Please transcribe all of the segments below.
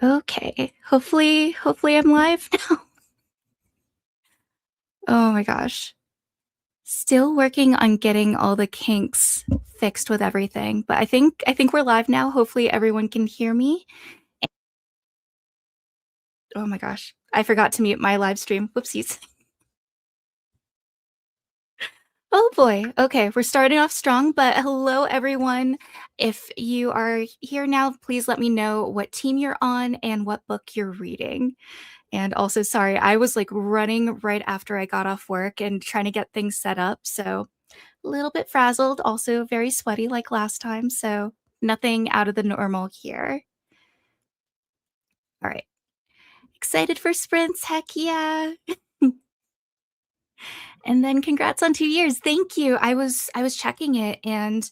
Okay. Hopefully I'm live now. Oh my gosh. Still working on getting all the kinks fixed with everything, but I think we're live now. Hopefully everyone can hear me. Oh my gosh. I forgot to mute my live stream. Whoopsies. Oh boy. Okay, we're starting off strong, but hello everyone. If you are here now, please let me know what team you're on and what book you're reading. And also, sorry, I was like running right after I got off work and trying to get things set up. So a little bit frazzled, also very sweaty like last time. So nothing out of the normal here. All right. Excited for sprints. Heck yeah. And then congrats on 2 years. Thank you. I was checking it and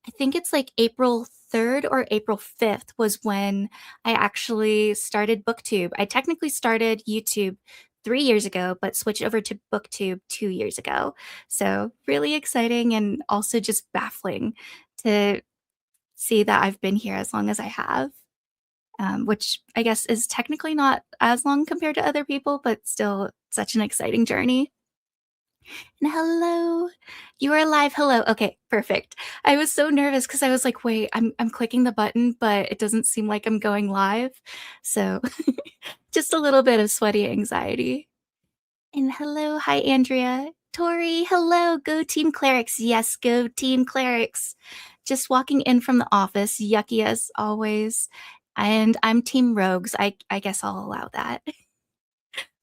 I think it's like April 3rd or April 5th was when I actually started booktube. I technically started YouTube 3 years ago, but switched over to booktube 2 years ago. So, really exciting and also just baffling to see that I've been here as long as I have. Which I guess is technically not as long compared to other people, but still such an exciting journey. And hello. You are live. Hello. Okay, perfect. I was so nervous because I was like, wait, I'm clicking the button, but it doesn't seem like I'm going live. So just a little bit of sweaty anxiety. And hello, hi Andrea. Tori, hello. Go Team Clerics. Yes, go Team Clerics. Just walking in from the office, yucky as always. And I'm Team Rogues. I guess I'll allow that.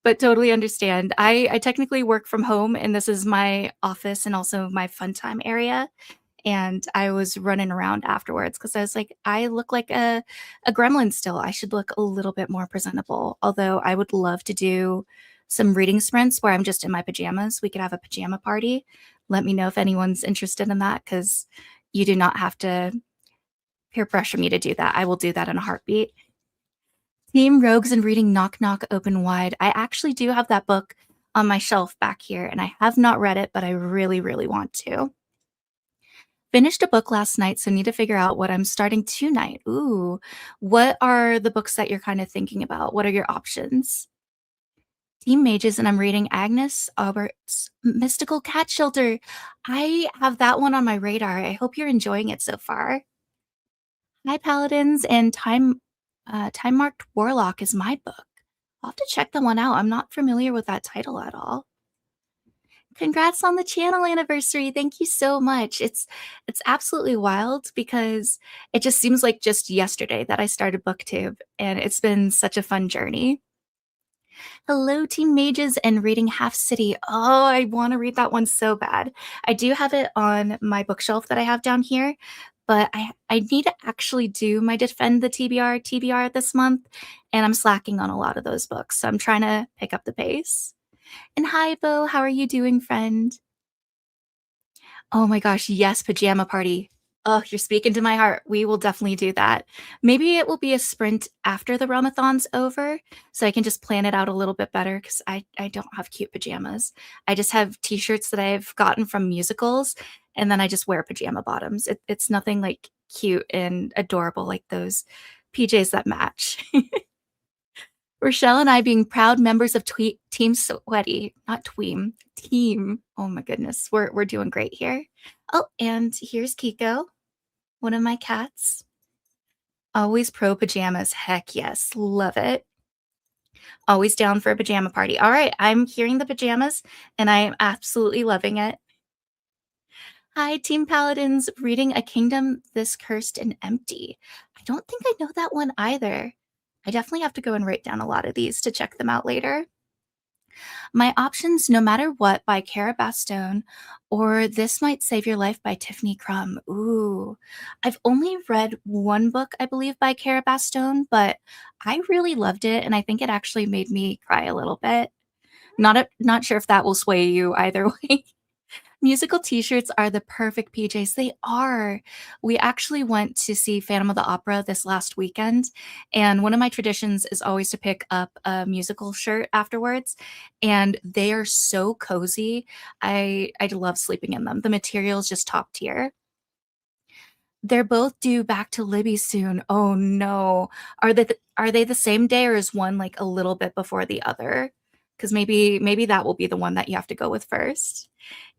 But totally understand. I technically work from home, and this is my office and also my fun time area. And I was running around afterwards because I was like, I look like a gremlin still. I should look a little bit more presentable. Although I would love to do some reading sprints where I'm just in my pajamas. We could have a pajama party. Let me know if anyone's interested in that because you do not have to peer pressure me to do that. I will do that in a heartbeat. Team Rogues and Reading Knock Knock Open Wide. I actually do have that book on my shelf back here, and I have not read it, but I really, really want to. Finished a book last night, so need to figure out what I'm starting tonight. Ooh, what are the books that you're kind of thinking about? What are your options? Team Mages, and I'm reading Agnes Aubert's Mystical Cat Shelter. I have that one on my radar. I hope you're enjoying it so far. Hi, Paladins, and Time Marked Warlock is my book. I'll have to check that one out. I'm not familiar with that title at all. Congrats on the channel anniversary. Thank you so much. It's absolutely wild because it just seems like just yesterday that I started booktube and it's been such a fun journey. Hello Team Mages and Reading Half City. Oh, I want to read that one so bad. I do have it on my bookshelf that I have down here, but I need to actually do my Defend the TBR this month and I'm slacking on a lot of those books. So I'm trying to pick up the pace. And hi, Bo. How are you doing, friend? Oh my gosh, yes, pajama party. Oh, you're speaking to my heart. We will definitely do that. Maybe it will be a sprint after the Realmathon's over, so I can just plan it out a little bit better because I don't have cute pajamas. I just have t-shirts that I've gotten from musicals, and then I just wear pajama bottoms. It's nothing like cute and adorable like those PJs that match. Rochelle and I being proud members of Team Sweaty, not Tweem, Team. Oh my goodness, we're doing great here. Oh, and here's Kiko, one of my cats. Always pro pajamas. Heck yes, love it. Always down for a pajama party. All right, I'm hearing the pajamas and I am absolutely loving it. Hi, Team Paladins, reading A Kingdom This Cursed and Empty. I don't think I know that one either. I definitely have to go and write down a lot of these to check them out later. My options, No Matter What by Cara Bastone, or This Might Save Your Life by Tiffany Crumb. Ooh, I've only read one book, I believe, by Cara Bastone, but I really loved it, and I think it actually made me cry a little bit. Not sure if that will sway you either way. Musical t-shirts are the perfect PJs. They are. We actually went to see Phantom of the Opera this last weekend, and one of my traditions is always to pick up a musical shirt afterwards, and they are so cozy. I love sleeping in them. The material is just top tier. They're both due back to Libby soon. Oh no. Are they the same day or is one like a little bit before the other? Because maybe that will be the one that you have to go with first.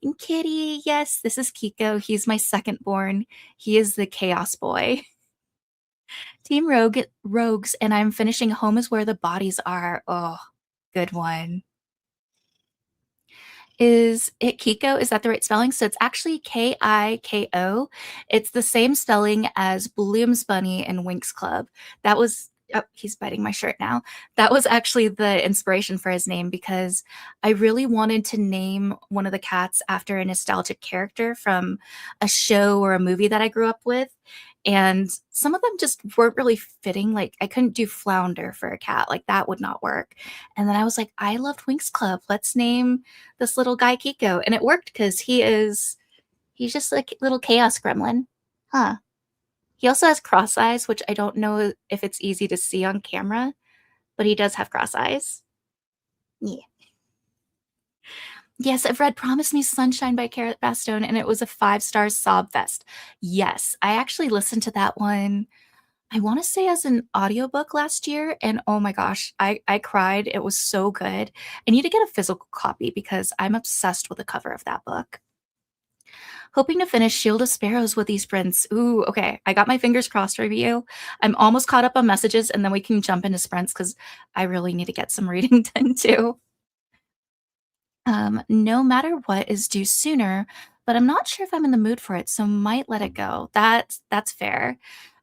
And Kitty, yes, this is Kiko. He's my second born. He is the chaos boy. Team Rogues, and I'm finishing Home is Where the Bodies Are. Oh, good one. Is it Kiko? Is that the right spelling? So it's actually Kiko. It's the same spelling as Bloom's Bunny and Winx Club. That was, oh, he's biting my shirt now. That was actually the inspiration for his name because I really wanted to name one of the cats after a nostalgic character from a show or a movie that I grew up with. And some of them just weren't really fitting. Like, I couldn't do Flounder for a cat. Like, that would not work. And then I was like, I loved Winx Club. Let's name this little guy Kiko. And it worked because he's just like a little chaos gremlin. Huh. He also has cross eyes, which I don't know if it's easy to see on camera, but he does have cross eyes. Yeah. Yes, I've read Promise Me Sunshine by Carrot Bastone, and it was a 5 star sob fest. Yes, I actually listened to that one, I want to say as an audiobook last year, and oh my gosh, I cried. It was so good. I need to get a physical copy because I'm obsessed with the cover of that book. Hoping to finish Shield of Sparrows with these sprints. Ooh, okay. I got my fingers crossed for you. I'm almost caught up on messages, and then we can jump into sprints because I really need to get some reading done too. No matter what is due sooner, but I'm not sure if I'm in the mood for it, so might let it go. That's fair.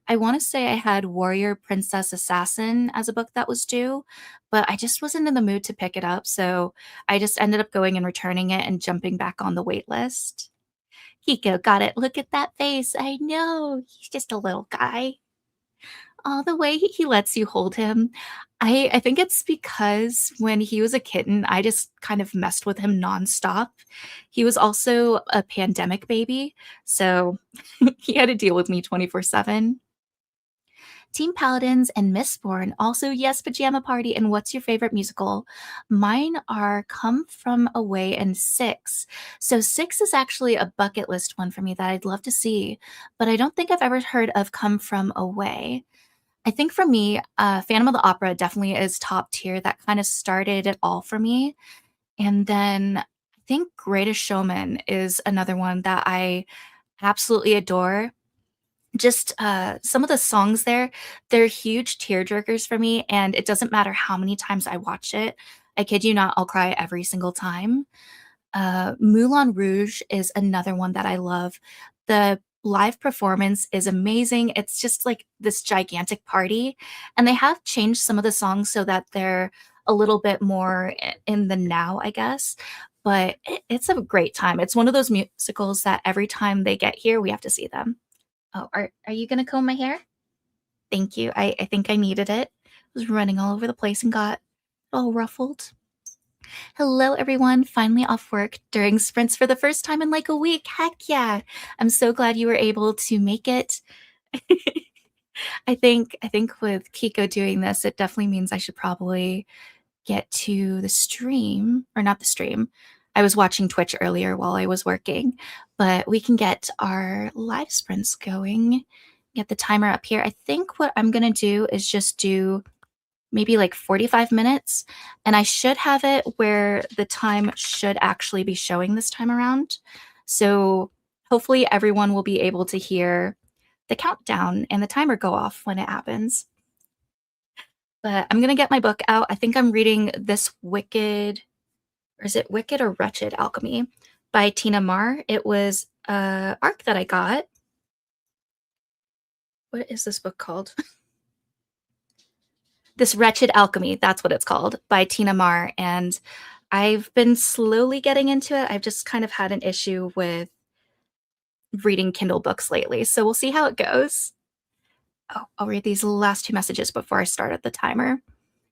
I want to say I had Warrior Princess Assassin as a book that was due, but I just wasn't in the mood to pick it up, so I just ended up going and returning it and jumping back on the wait list. Hiko, got it. Look at that face. I know. He's just a little guy. Oh, the way he lets you hold him. I think it's because when he was a kitten, I just kind of messed with him nonstop. He was also a pandemic baby, so he had to deal with me 24/7. Team Paladins and Mistborn. Also, yes, Pajama Party. And what's your favorite musical? Mine are Come From Away and Six. So, Six is actually a bucket list one for me that I'd love to see, but I don't think I've ever heard of Come From Away. I think for me, Phantom of the Opera definitely is top tier. That kind of started it all for me. And then I think Greatest Showman is another one that I absolutely adore. Just some of the songs there, they're huge tearjerkers for me, and it doesn't matter how many times I watch it. I kid you not, I'll cry every single time. Moulin Rouge is another one that I love. The live performance is amazing. It's just like this gigantic party, and they have changed some of the songs so that they're a little bit more in the now, I guess. But it's a great time. It's one of those musicals that every time they get here, we have to see them. Oh, are you gonna comb my hair? Thank you. I think I needed it. I was running all over the place and got all ruffled. Hello, everyone. Finally off work during sprints for the first time in like a week. Heck yeah. I'm so glad you were able to make it. I think with Kiko doing this, it definitely means I should probably get to the stream, or not the stream. I was watching Twitch earlier while I was working, but we can get our live sprints going. Get the timer up here. I think what I'm going to do is just do maybe like 45 minutes, and I should have it where the time should actually be showing this time around. So hopefully everyone will be able to hear the countdown and the timer go off when it happens. But I'm going to get my book out. I think I'm reading This Wicked, or is it Wicked or Wretched Alchemy by Tina Marr. It was a arc that I got. What is this book called? This Wretched Alchemy, that's what it's called, by Tina Marr. And I've been slowly getting into it. I've just kind of had an issue with reading Kindle books lately. So we'll see how it goes. Oh, I'll read these last two messages before I start at the timer.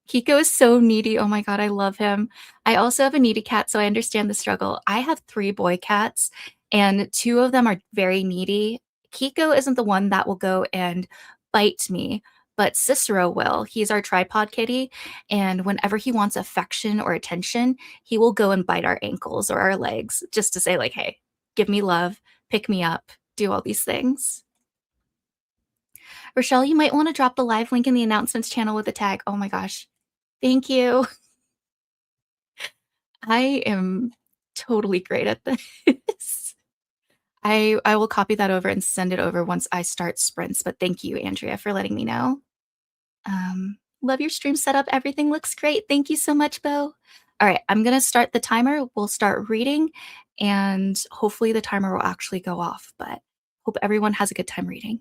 Kiko is so needy. Oh my God, I love him. I also have a needy cat, so I understand the struggle. I have 3 boy cats, and 2 of them are very needy. Kiko isn't the one that will go and bite me, but Cicero will. He's our tripod kitty, and whenever he wants affection or attention, he will go and bite our ankles or our legs just to say, like, hey, give me love, pick me up, do all these things. Rochelle, you might wanna drop the live link in the announcements channel with a tag. Oh my gosh. Thank you. I am totally great at this. I will copy that over and send it over once I start sprints, but thank you, Andrea, for letting me know. Love your stream setup. Everything looks great. Thank you so much, Bo. All right, I'm gonna start the timer. We'll start reading, and hopefully the timer will actually go off, but hope everyone has a good time reading.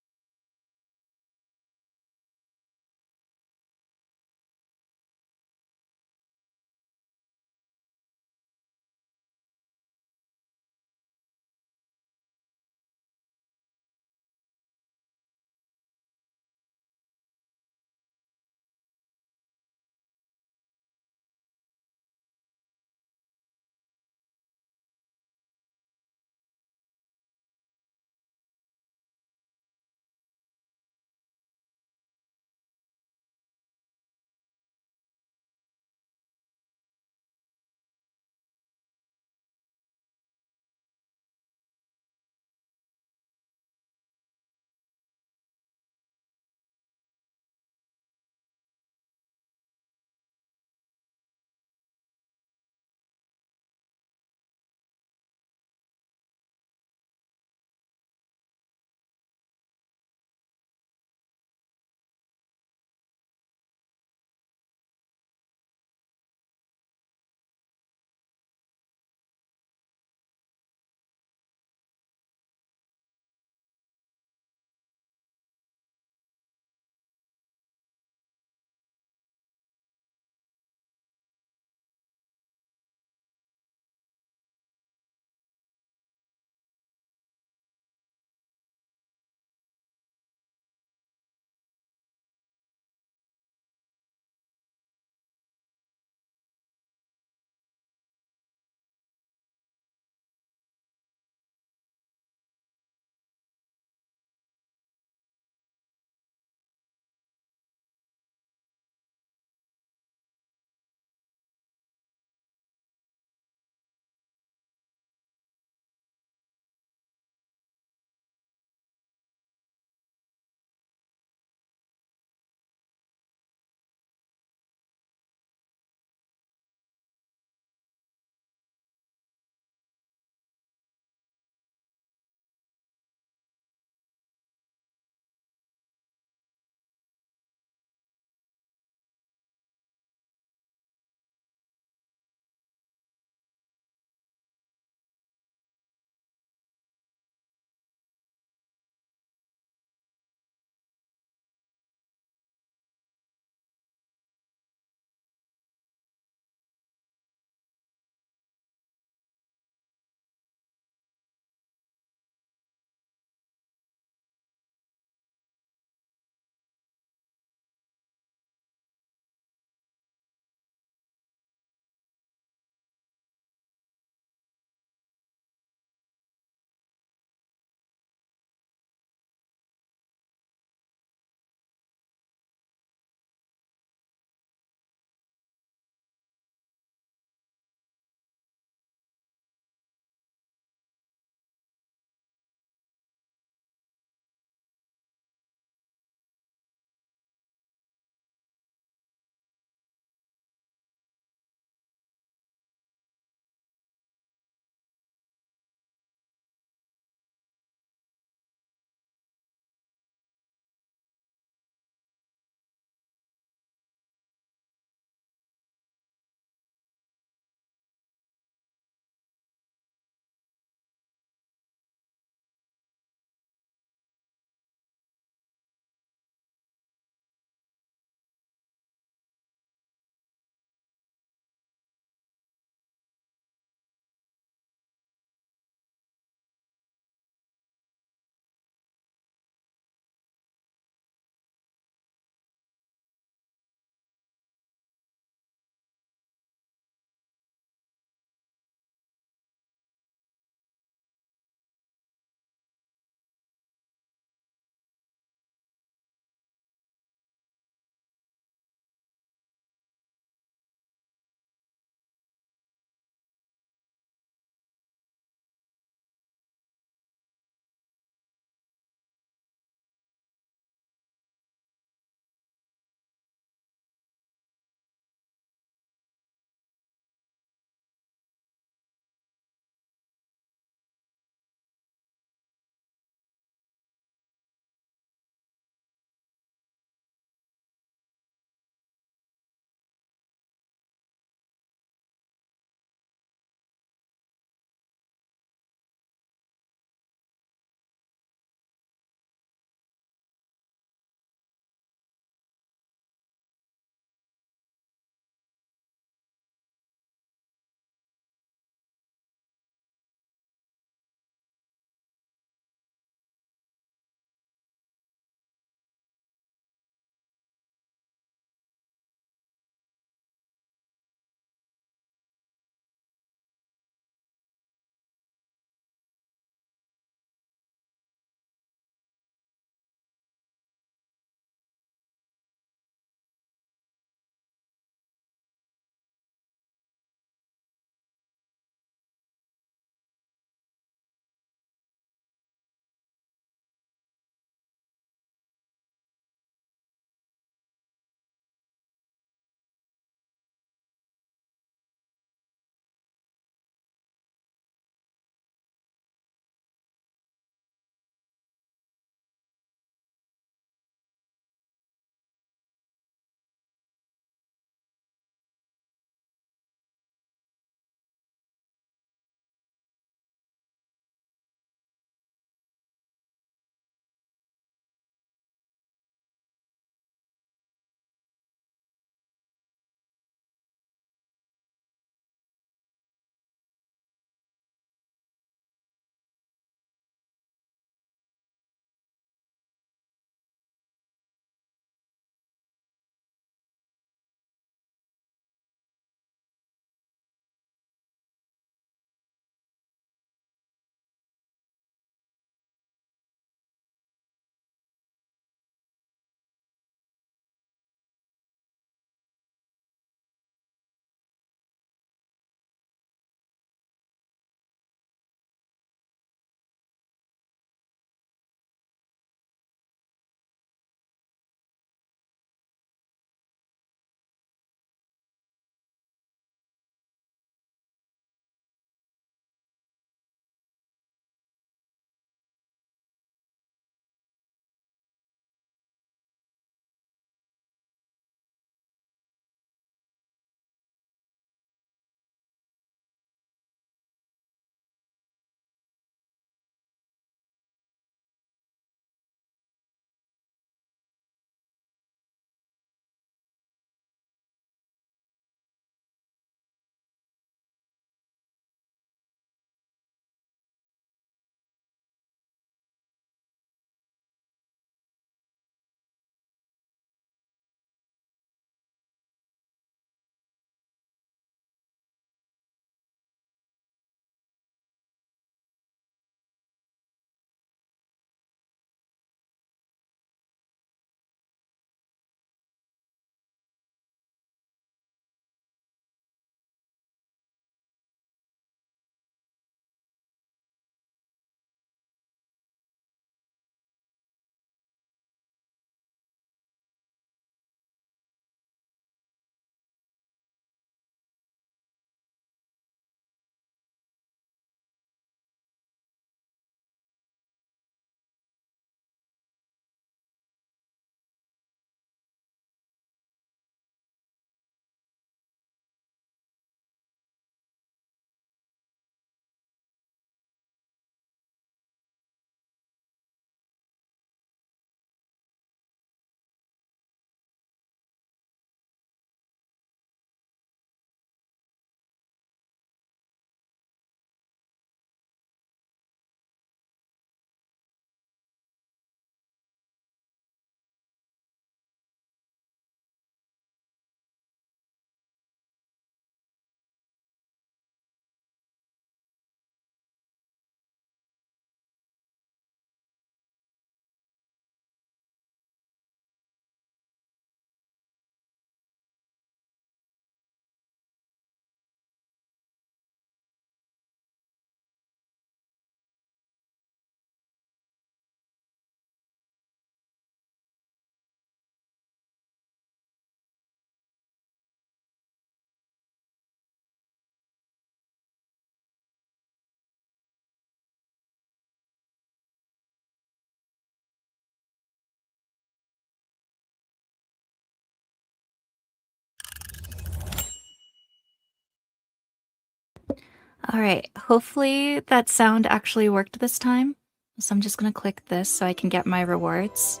All right, hopefully that sound actually worked this time. So I'm just gonna click this so I can get my rewards.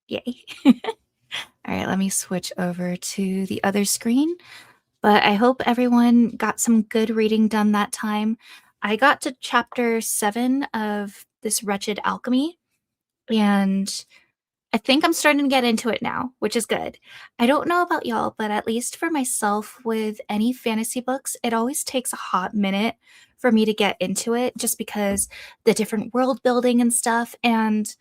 Yay. All right, let me switch over to the other screen. But I hope everyone got some good reading done that time. I got to chapter 7 of this Wretched Alchemy, and I think I'm starting to get into it now, which is good. I don't know about y'all, but at least for myself, with any fantasy books, it always takes a hot minute for me to get into it just because the different world building and stuff. And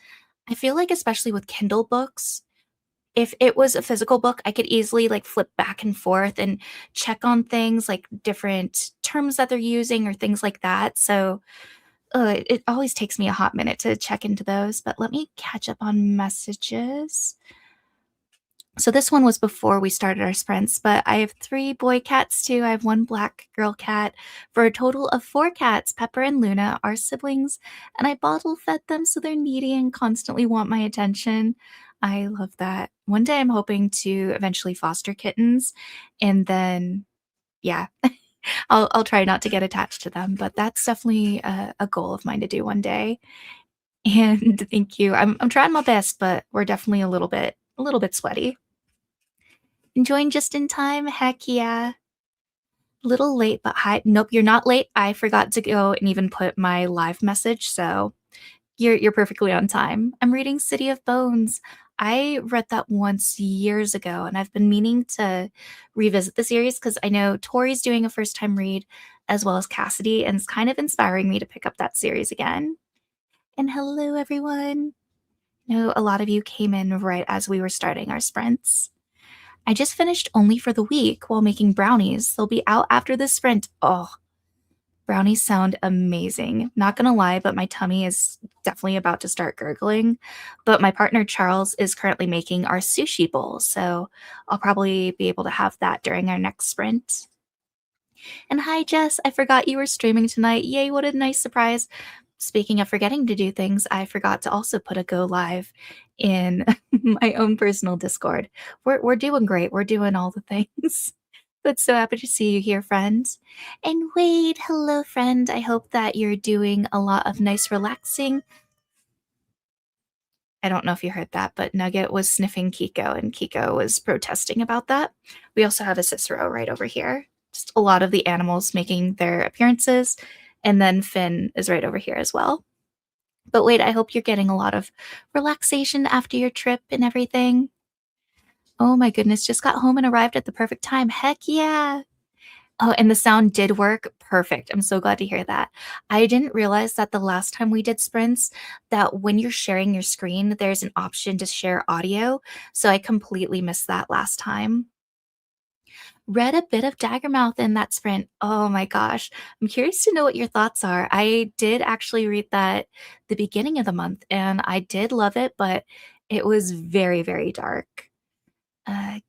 I feel like, especially with Kindle books, if it was a physical book, I could easily like flip back and forth and check on things like different terms that they're using or things like that. So it always takes me a hot minute to check into those. But let me catch up on messages. So this one was before we started our sprints, but I have 3 boy cats too. I have 1 black girl cat for a total of 4 cats. Pepper and Luna are siblings, and I bottle fed them so they're needy and constantly want my attention. I love that. One day I'm hoping to eventually foster kittens, and then yeah, I'll try not to get attached to them, but that's definitely a goal of mine to do one day. And thank you. I'm trying my best, but we're definitely a little bit sweaty. Enjoying just in time? Heck yeah. Little late, but hi. Nope, you're not late. I forgot to go and even put my live message, so you're perfectly on time. I'm reading City of Bones. I read that once years ago, and I've been meaning to revisit the series because I know Tori's doing a first time read as well as Cassidy, and it's kind of inspiring me to pick up that series again. And hello, everyone. I know a lot of you came in right as we were starting our sprints. I just finished Only for the Week while making brownies. They'll be out after the sprint. Oh, brownies sound amazing. Not gonna lie, but my tummy is definitely about to start gurgling. But my partner Charles is currently making our sushi bowl, so I'll probably be able to have that during our next sprint. And hi, Jess. I forgot you were streaming tonight. Yay, what a nice surprise. Speaking of forgetting to do things, I forgot to also put a go live in my own personal Discord. We're doing great. We're doing all the things. But so happy to see you here, friend. And Wade, hello, friend. I hope that you're doing a lot of nice relaxing. I don't know if you heard that, but Nugget was sniffing Kiko, and Kiko was protesting about that. We also have a Cicero right over here. Just a lot of the animals making their appearances. And then Finn is right over here as well. But wait, I hope you're getting a lot of relaxation after your trip and everything. Oh my goodness, just got home and arrived at the perfect time. Heck yeah. Oh, and the sound did work perfect. I'm so glad to hear that. I didn't realize that the last time we did sprints, that when you're sharing your screen, there's an option to share audio. So I completely missed that last time. Read a bit of Daggermouth in that sprint. Oh my gosh. I'm curious to know what your thoughts are. I did actually read that the beginning of the month and I did love it, but it was very, very dark.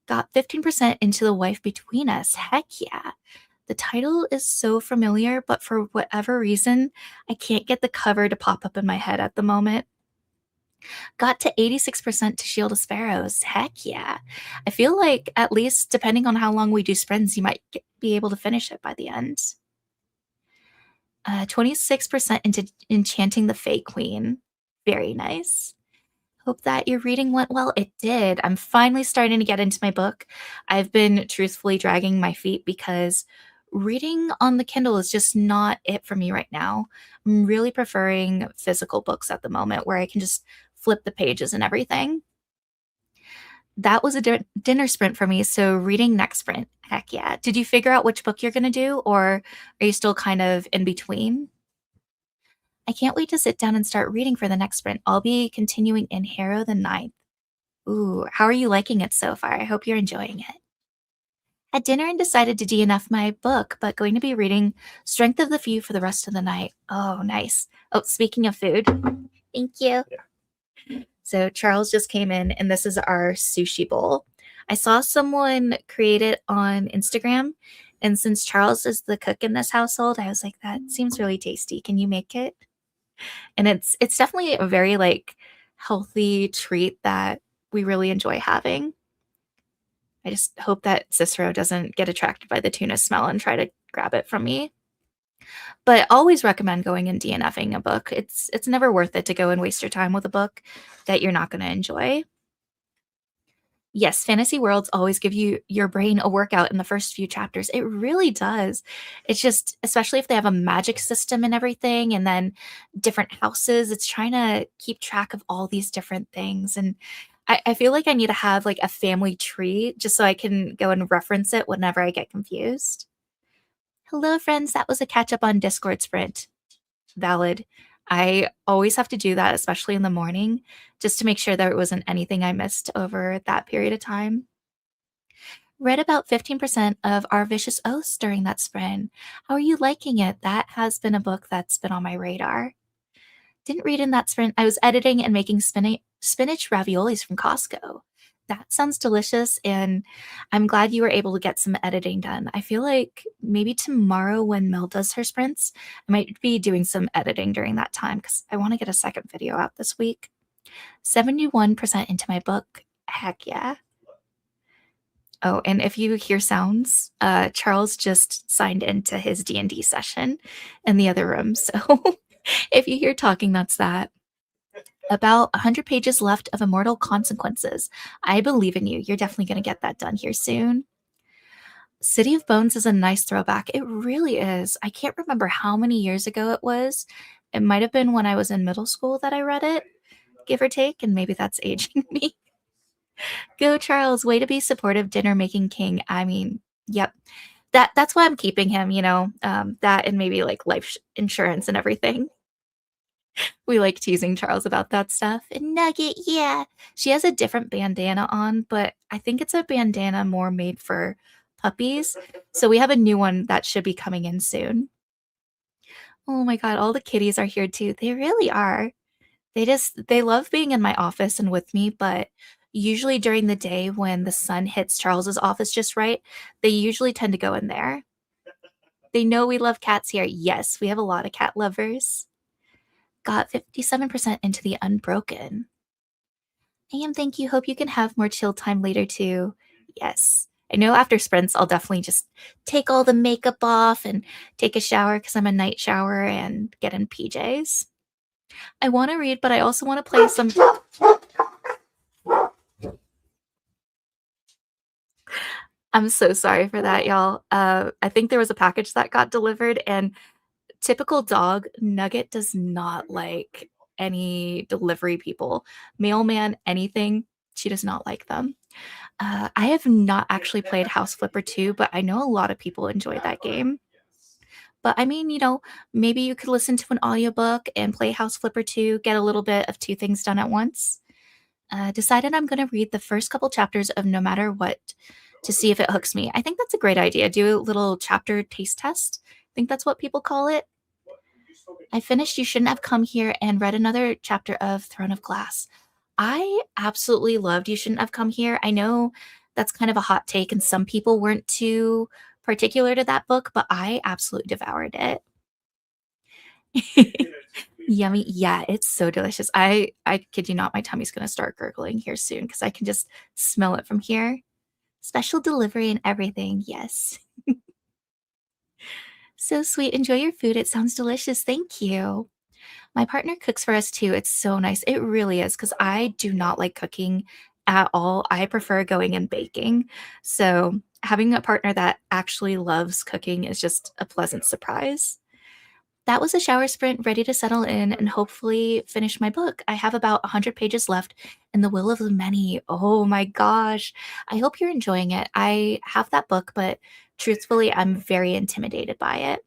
Got 15% into The Wife Between Us. Heck yeah. The title is so familiar, but for whatever reason, I can't get the cover to pop up in my head at the moment. Got to 86% to Shield of Sparrows. Heck yeah. I feel like, at least depending on how long we do sprints, you might be able to finish it by the end. 26% into Enchanting the Fey Queen. Very nice. Hope that your reading went well. It did. I'm finally starting to get into my book. I've been truthfully dragging my feet because reading on the Kindle is just not it for me right now. I'm really preferring physical books at the moment where I can just flip the pages and everything. That was a dinner sprint for me, so reading next sprint. Heck yeah. Did you figure out which book you're going to do, or are you still kind of in between? I can't wait to sit down and start reading for the next sprint. I'll be continuing in Harrow the Ninth. Ooh, how are you liking it so far? I hope you're enjoying it. Had dinner and decided to DNF my book, but going to be reading Strength of the Few for the rest of the night. Oh, nice. Oh, speaking of food, thank you. So Charles just came in, and this is our sushi bowl. I saw someone create it on Instagram, and since Charles is the cook in this household, I was like, that seems really tasty. Can you make it? And it's definitely a very like healthy treat that we really enjoy having. I just hope that Cicero doesn't get attracted by the tuna smell and try to grab it from me. But always recommend going and DNFing a book. It's never worth it to go and waste your time with a book that you're not going to enjoy. Yes, fantasy worlds always give your brain a workout in the first few chapters. It really does. It's just, especially if they have a magic system and everything, and then different houses, it's trying to keep track of all these different things. And I feel like I need to have like a family tree just so I can go and reference it whenever I get confused. Hello, friends. That was a catch up on Discord sprint. Valid. I always have to do that, especially in the morning, just to make sure there wasn't anything I missed over that period of time. Read about 15% of Our Vicious Oaths during that sprint. How are you liking it? That has been a book that's been on my radar. Didn't read in that sprint. I was editing and making spinach raviolis from Costco. That sounds delicious, and I'm glad you were able to get some editing done. I feel like maybe tomorrow when Mel does her sprints, I might be doing some editing during that time because I want to get a second video out this week. 71% into my book. Heck yeah. Oh, and if you hear sounds, Charles just signed into his D&D session in the other room. So if you hear talking, that's that. About 100 pages left of Immortal Consequences. I believe in you. You're definitely going to get that done here soon. City of Bones is a nice throwback. It really is. I can't remember how many years ago it was. It might have been when I was in middle school that I read it, give or take, and maybe that's aging me. Go, Charles. Way to be supportive, dinner making king. I mean, yep. That's why I'm keeping him, that and maybe like life insurance and everything. We like teasing Charles about that stuff. And Nugget, yeah. She has a different bandana on, but I think it's a bandana more made for puppies. So we have a new one that should be coming in soon. Oh my god, all the kitties are here too. They really are. They love being in my office and with me, but usually during the day when the sun hits Charles's office just right, they usually tend to go in there. They know we love cats here. Yes, we have a lot of cat lovers. Got 57% into the Unbroken. Thank you. Hope you can have more chill time later too. Yes. I know after sprints, I'll definitely just take all the makeup off and take a shower because I'm a night shower and get in PJs. I want to read, but I also want to play some. I'm so sorry for that, y'all. I think there was a package that got delivered, and typical dog, Nugget does not like any delivery people. Mailman, anything, she does not like them. I have not actually played House Flipper 2, but I know a lot of people enjoy that game. But I mean, maybe you could listen to an audiobook and play House Flipper 2, get a little bit of two things done at once. Decided I'm going to read the first couple chapters of No Matter What to see if it hooks me. I think that's a great idea. Do a little chapter taste test. I think that's what people call it. I finished You Shouldn't Have Come Here and read another chapter of Throne of Glass. I absolutely loved You Shouldn't Have Come Here. I know that's kind of a hot take, and some people weren't too particular to that book, but I absolutely devoured it. Yummy. Yeah, it's so delicious. I kid you not, my tummy's gonna start gurgling here soon because I can just smell it from here. Special delivery and everything. Yes. So sweet. Enjoy your food. It sounds delicious. Thank you. My partner cooks for us too. It's so nice. It really is because I do not like cooking at all. I prefer going and baking. So having a partner that actually loves cooking is just a pleasant surprise. That was a shower sprint ready to settle in and hopefully finish my book. I have about 100 pages left in The Will of the Many. Oh my gosh. I hope you're enjoying it. I have that book, but truthfully, I'm very intimidated by it.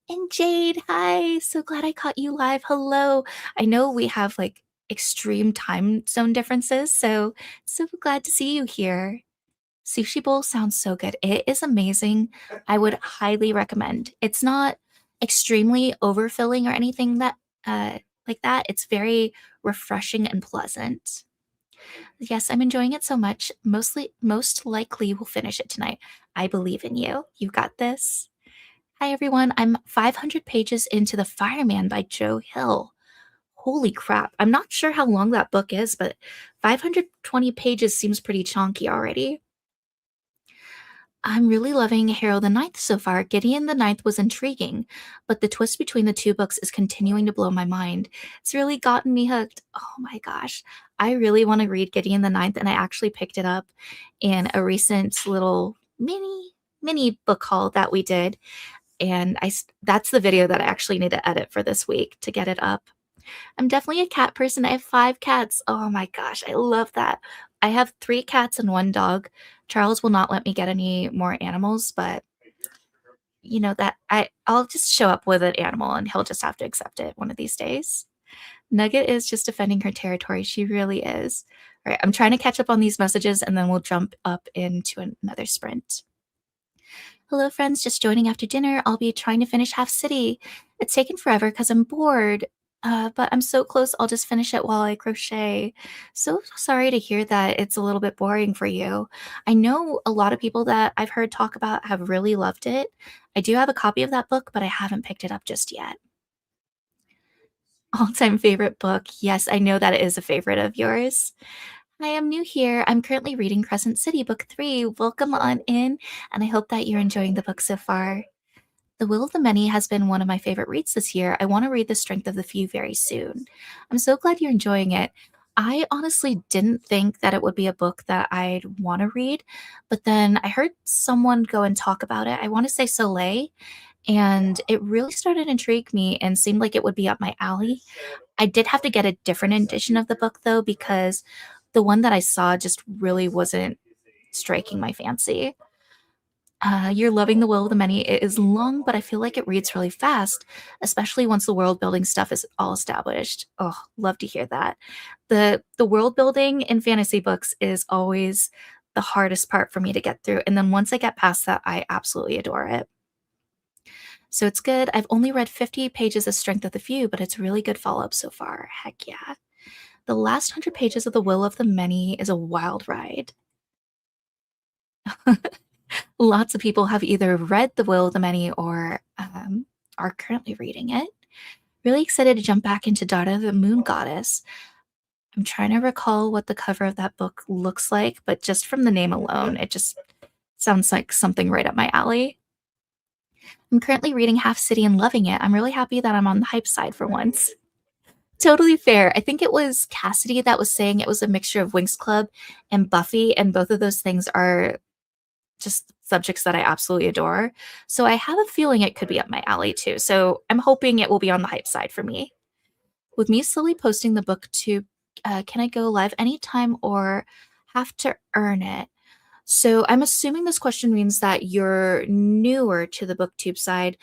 And Jade, hi. So glad I caught you live. Hello. I know we have like extreme time zone differences, so glad to see you here. Sushi bowl sounds so good. It is amazing. I would highly recommend. It's not extremely overfilling or anything that like that. It's very refreshing and pleasant. Yes, I'm enjoying it so much. Most likely will finish it tonight. I believe in you. You got this. Hi everyone. I'm 500 pages into The Fireman by Joe Hill. Holy crap. I'm not sure how long that book is, but 520 pages seems pretty chonky already. I'm really loving Harold the Ninth so far. Gideon the Ninth was intriguing, but the twist between the two books is continuing to blow my mind. It's really gotten me hooked. Oh my gosh. I really want to read Gideon the Ninth, and I actually picked it up in a recent little mini book haul that we did. And that's the video that I actually need to edit for this week to get it up. I'm definitely a cat person. I have 5 cats. Oh my gosh, I love that. I have 3 cats and 1 dog. Charles will not let me get any more animals, but that I'll just show up with an animal and he'll just have to accept it one of these days. Nugget is just defending her territory. She really is. All right, I'm trying to catch up on these messages and then we'll jump up into another sprint. Hello, friends. Just joining after dinner. I'll be trying to finish Half City. It's taken forever because I'm bored. But I'm so close. I'll just finish it while I crochet. So sorry to hear that it's a little bit boring for you. I know a lot of people that I've heard talk about have really loved it. I do have a copy of that book, but I haven't picked it up just yet. All-time favorite book. Yes, I know that it is a favorite of yours. I am new here. I'm currently reading Crescent City, Book 3. Welcome on in, and I hope that you're enjoying the book so far. The Will of the Many has been one of my favorite reads this year. I want to read The Strength of the Few very soon. I'm so glad you're enjoying it. I honestly didn't think that it would be a book that I'd want to read, but then I heard someone go and talk about it. I want to say Soleil, and it really started to intrigue me and seemed like it would be up my alley. I did have to get a different edition of the book though, because the one that I saw just really wasn't striking my fancy. You're loving The Will of the Many. It is long, but I feel like it reads really fast, especially once the world building stuff is all established. Oh, love to hear that. The world building in fantasy books is always the hardest part for me to get through. And then once I get past that, I absolutely adore it. So it's good. I've only read 50 pages of Strength of the Few, but it's really good follow up so far. Heck yeah. The last 100 pages of The Will of the Many is a wild ride. Lots of people have either read The Will of the Many or are currently reading it. Really excited to jump back into Dada the Moon Goddess. I'm trying to recall what the cover of that book looks like, but just from the name alone, it just sounds like something right up my alley. I'm currently reading Half City and loving it. I'm really happy that I'm on the hype side for once. Totally fair. I think it was Cassidy that was saying it was a mixture of Winx Club and Buffy, and both of those things are just subjects that I absolutely adore. So I have a feeling it could be up my alley too. So I'm hoping it will be on the hype side for me. With me slowly posting the booktube, can I go live anytime or have to earn it? So I'm assuming this question means that you're newer to the booktube side.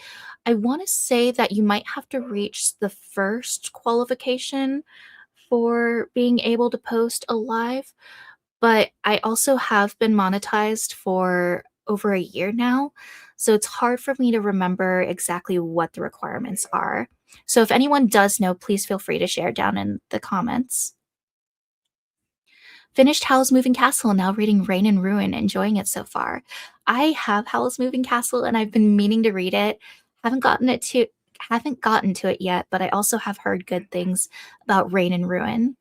I want to say that you might have to reach the first qualification for being able to post a live, but I also have been monetized for over a year now, so it's hard for me to remember exactly what the requirements are. So if anyone does know, please feel free to share down in the comments. Finished Howl's Moving Castle, now reading Rain and Ruin, enjoying it so far. I have Howl's Moving Castle and I've been meaning to read it. Haven't gotten to it yet, but I also have heard good things about Rain and Ruin.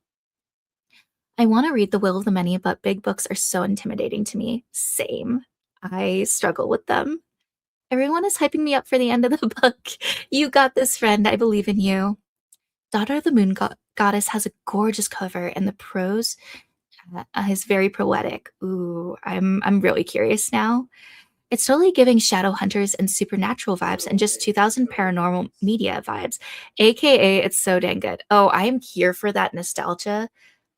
I want to read The Will of the Many, but big books are so intimidating to me. Same. I struggle with them. Everyone is hyping me up for the end of the book. You got this, friend. I believe in you. Daughter of the Moon Goddess has a gorgeous cover, and the prose is very poetic. Ooh, I'm really curious now. It's totally giving Shadow Hunters and Supernatural vibes and just 2000 paranormal media vibes. AKA, it's so dang good. Oh, I am here for that nostalgia.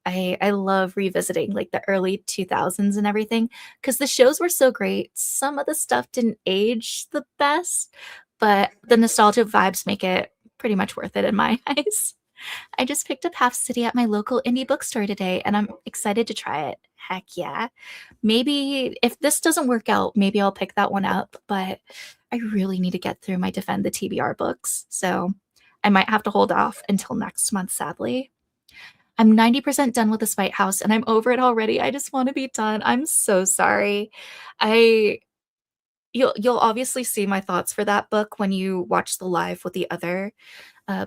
I love revisiting like the early 2000s and everything because the shows were so great. Some of the stuff didn't age the best, but the nostalgia vibes make it pretty much worth it in my eyes. I just picked up Half City at my local indie bookstore today and I'm excited to try it. Heck yeah. Maybe if this doesn't work out, maybe I'll pick that one up, but I really need to get through my Defend the TBR books. So I might have to hold off until next month, sadly. I'm 90% done with The Spite House and I'm over it already. I just want to be done. I'm so sorry. I you'll obviously see my thoughts for that book when you watch the live with the other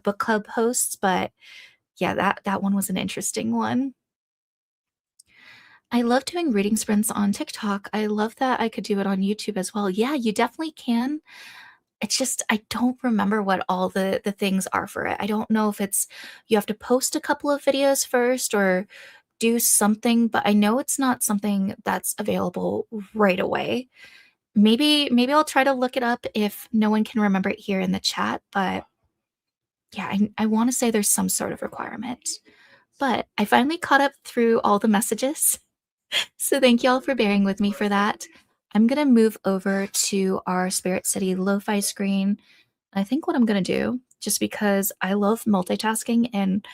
book club hosts, but Yeah, that one was an interesting one. I love doing reading sprints on TikTok. I love that I could do it on YouTube as well. Yeah, you definitely can. It's just I don't remember what all the things are for it. I don't know if it's you have to post a couple of videos first or do something, but I know it's not something that's available right away. Maybe I'll try to look it up if no one can remember it here in the chat, but yeah, I want to say there's some sort of requirement. But I finally caught up through all the messages. So thank y'all for bearing with me for that. I'm going to move over to our Spirit City lo-fi screen. I think what I'm going to do, just because I love multitasking and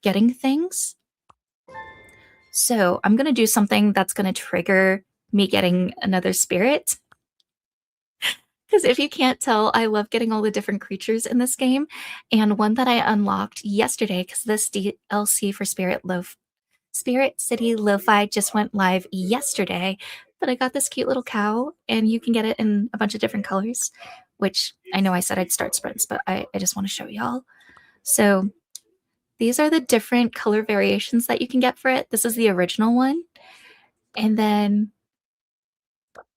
getting things, so I'm going to do something that's going to trigger me getting another spirit. Because if you can't tell, I love getting all the different creatures in this game. And one that I unlocked yesterday, because this DLC for Spirit City Lo-Fi just went live yesterday, but I got this cute little cow, and you can get it in a bunch of different colors, which I know I said I'd start sprints, but I just want to show y'all. So these are the different color variations that you can get for it. This is the original one. And then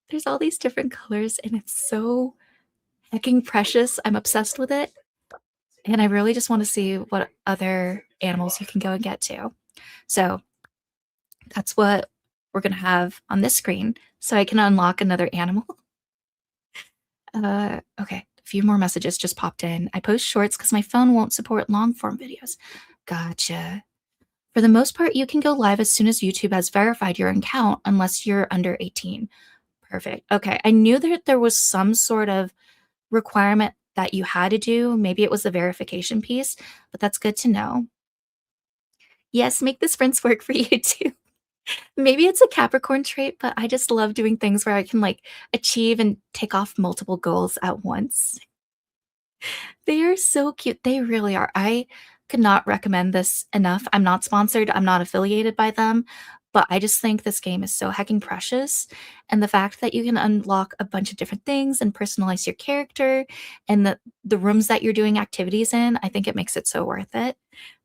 there's all these different colors, and it's so hecking precious. I'm obsessed with it. And I really just want to see what other animals you can go and get to. So that's what we're going to have on this screen. So I can unlock another animal. Okay, a few more messages just popped in. I post shorts because my phone won't support long form videos. Gotcha. For the most part, you can go live as soon as YouTube has verified your account unless you're under 18. Perfect. Okay, I knew that there was some sort of requirement that you had to do. Maybe it was the verification piece, but that's good to know. Yes, make the sprints work for you too. Maybe it's a Capricorn trait, but I just love doing things where I can like achieve and take off multiple goals at once. They are so cute. They really are. I could not recommend this enough. I'm not sponsored, I'm not affiliated by them, but I just think this game is so hecking precious. And the fact that you can unlock a bunch of different things and personalize your character and the rooms that you're doing activities in, I think it makes it so worth it.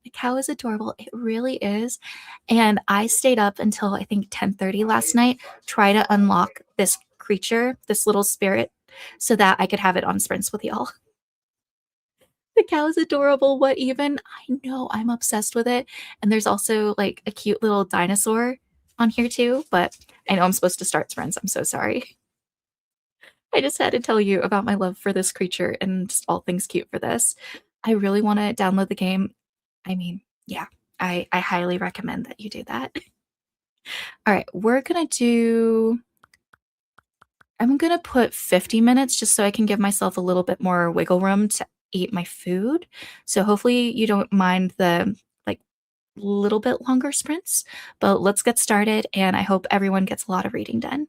The cow is adorable. It really is. And I stayed up until I think 10:30 last night, try to unlock this creature, this little spirit, so that I could have it on sprints with y'all. The cow is adorable. What even? I know I'm obsessed with it. And there's also like a cute little dinosaur on here too, but I know I'm supposed to start sprints. I'm so sorry. I just had to tell you about my love for this creature and just all things cute for this. I really want to download the game. I mean, yeah, I highly recommend that you do that. All right, I'm gonna put 50 minutes just so I can give myself a little bit more wiggle room to eat my food. So hopefully you don't mind the like little bit longer sprints, but let's get started and I hope everyone gets a lot of reading done.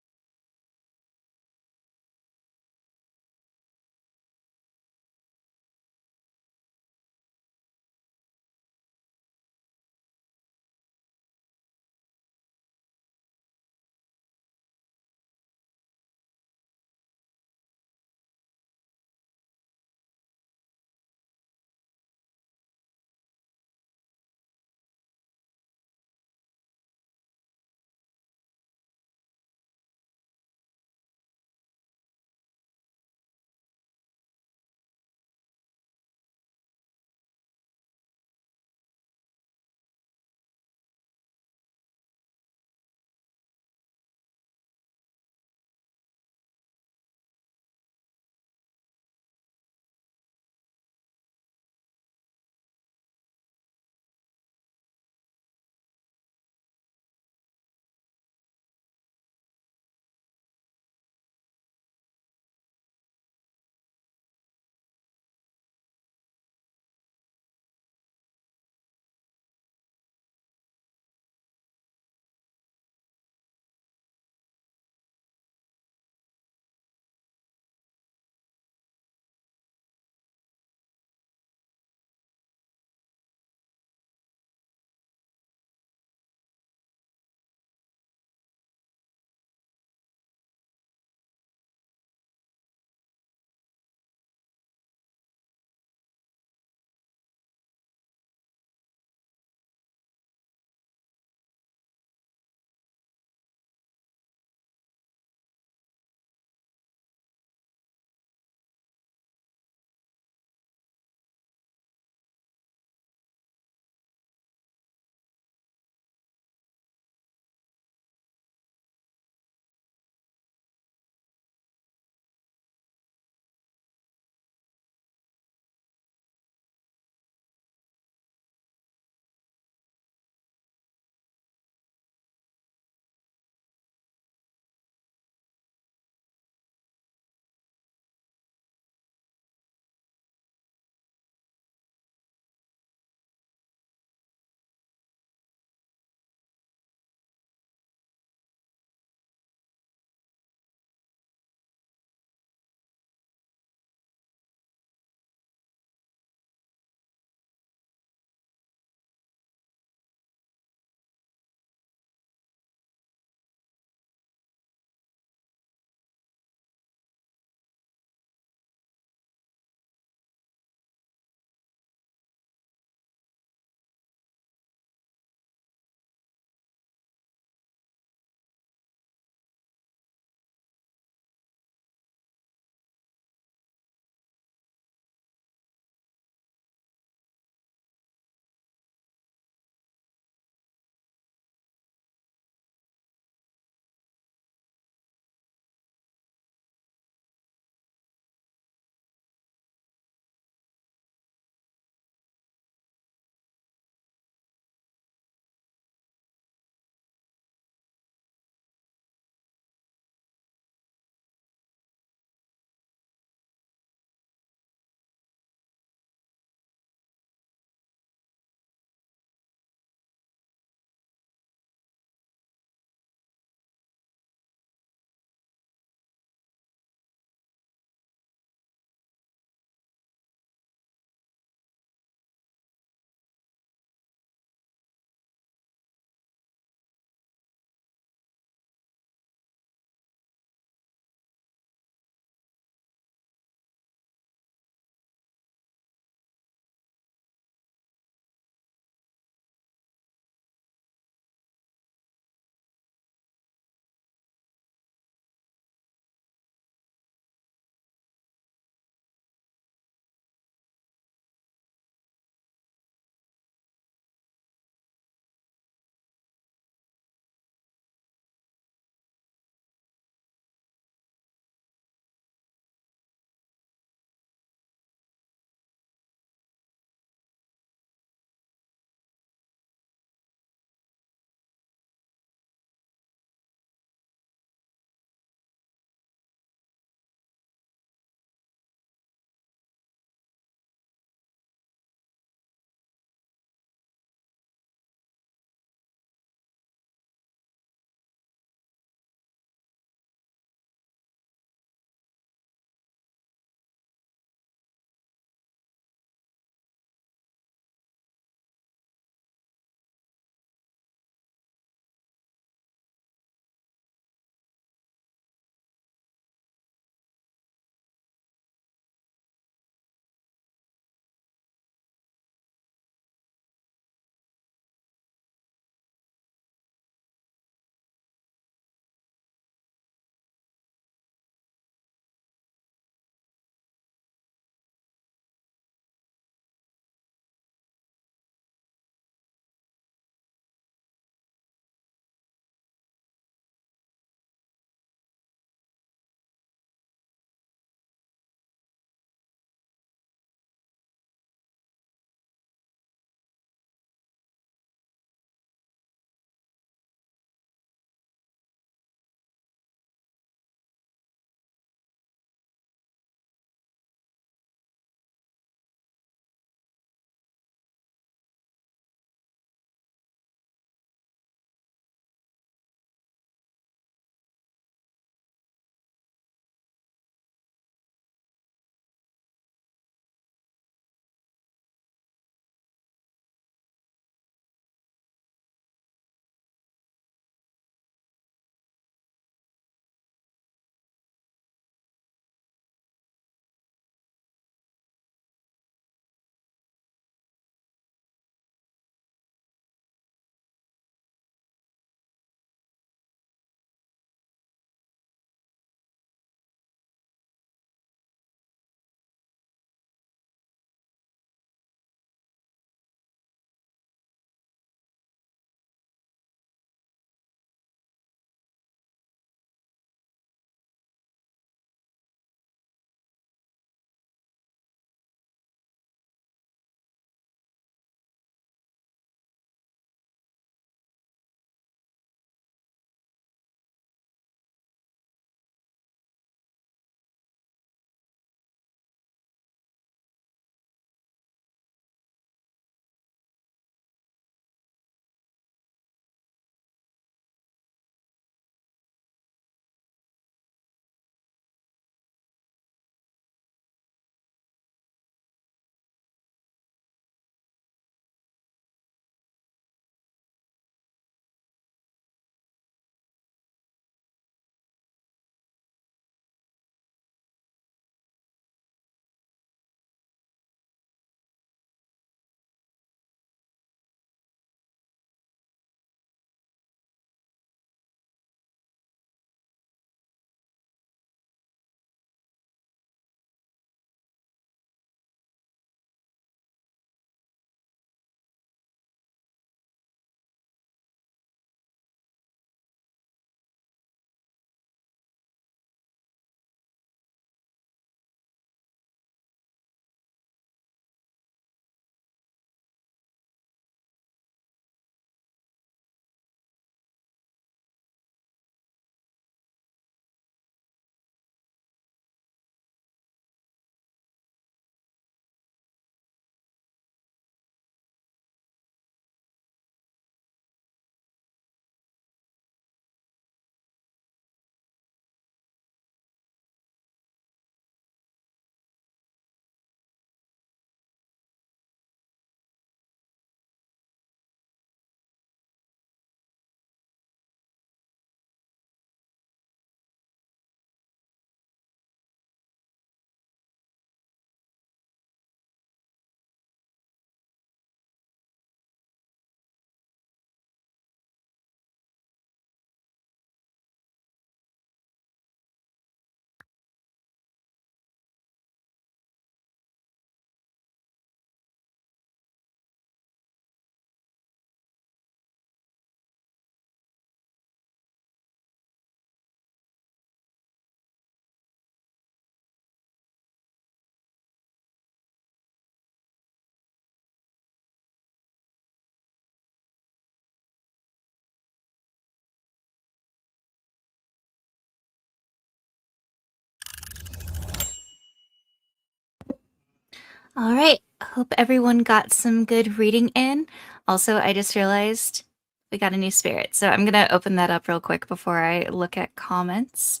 All right. Hope everyone got some good reading in. Also, I just realized we got a new spirit. So I'm going to open that up real quick before I look at comments.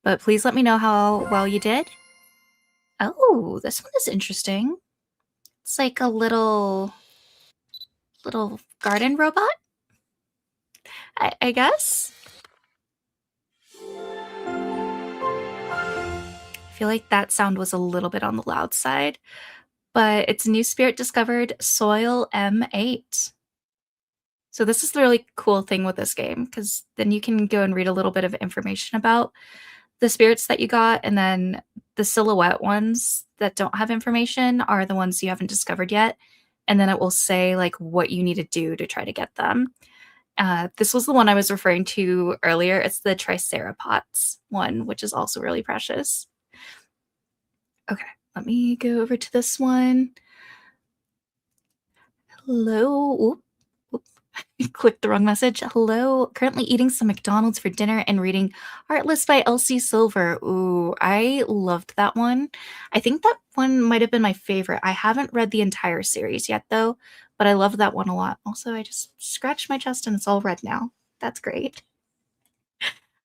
But please let me know how well you did. Oh, this one is interesting. It's like a little garden robot, I guess. I feel like that sound was a little bit on the loud side, but it's a new spirit discovered, Soil M8. So this is the really cool thing with this game, because then you can go and read a little bit of information about the spirits that you got, and then the silhouette ones that don't have information are the ones you haven't discovered yet. And then it will say like what you need to do to try to get them. This was the one I was referring to earlier. It's the Triceratops one, which is also really precious. Okay, let me go over to this one. Hello. Oop, oop. Clicked the wrong message. Hello. Currently eating some McDonald's for dinner and reading Heartless by Elsie Silver. Ooh, I loved that one. I think that one might have been my favorite. I haven't read the entire series yet, though, but I love that one a lot. Also, I just scratched my chest and it's all red now. That's great.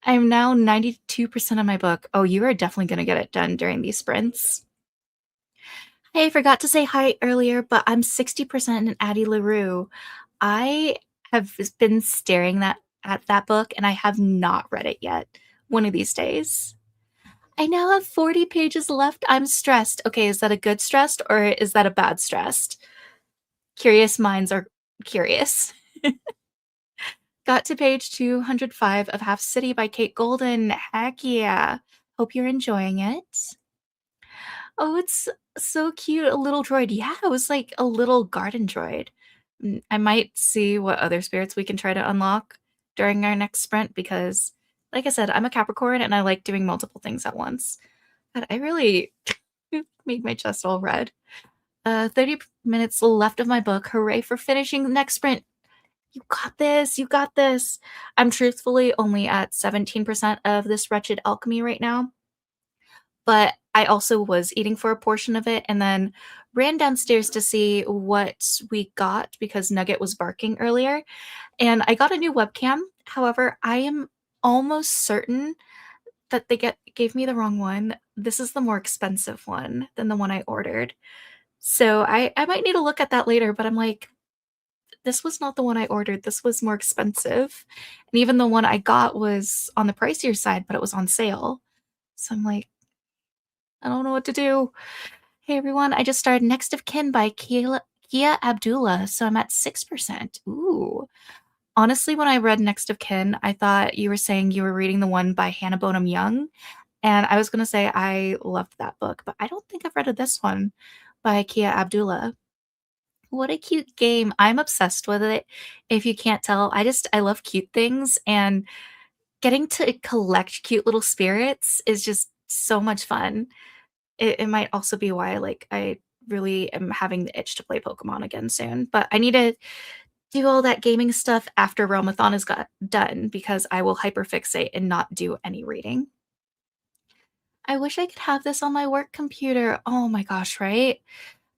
I'm now 92% of my book. Oh, you are definitely going to get it done during these sprints. Hey, I forgot to say hi earlier, but I'm 60% in Addie LaRue. I have been staring at that book and I have not read it yet. One of these days. I now have 40 pages left. I'm stressed. Okay, is that a good stressed or is that a bad stressed? Curious minds are curious. Got to page 205 of Half City by Kate Golden. Heck yeah. Hope you're enjoying it. Oh, it's so cute. A little droid. Yeah, it was like a little garden droid. I might see what other spirits we can try to unlock during our next sprint because, like I said, I'm a Capricorn and I like doing multiple things at once. But I really made my chest all red. 30 minutes left of my book. Hooray for finishing the next sprint. You got this. You got this. I'm truthfully only at 17% of this wretched alchemy right now. But I also was eating for a portion of it and then ran downstairs to see what we got because Nugget was barking earlier. And I got a new webcam. However, I am almost certain that they gave me the wrong one. This is the more expensive one than the one I ordered. So I might need to look at that later, but I'm like, this was not the one I ordered. This was more expensive. And even the one I got was on the pricier side, but it was on sale. So I'm like, I don't know what to do. Hey everyone, I just started Next of Kin by Kia Abdullah, so I'm at 6%. Ooh. Honestly, when I read Next of Kin, I thought you were saying you were reading the one by Hannah Bonham Young, and I was going to say I loved that book, but I don't think I've read this one by Kia Abdullah. What a cute game. I'm obsessed with it. If you can't tell, I love cute things, and getting to collect cute little spirits is just so much fun. It might also be why, like, I really am having the itch to play Pokemon again soon, but I need to do all that gaming stuff after Realmathon is got done because I will hyperfixate and not do any reading. I wish I could have this on my work computer. Oh my gosh, right?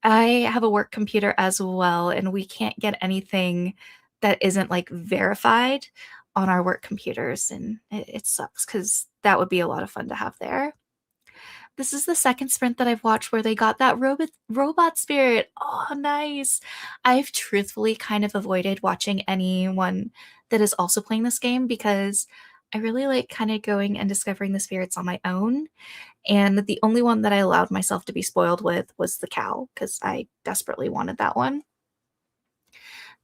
I have a work computer as well, and we can't get anything that isn't, like, verified on our work computers, and it sucks because that would be a lot of fun to have there. This is the second sprint that I've watched where they got that robot spirit. Oh, nice. I've truthfully kind of avoided watching anyone that is also playing this game because I really like kind of going and discovering the spirits on my own. And the only one that I allowed myself to be spoiled with was the cow because I desperately wanted that one.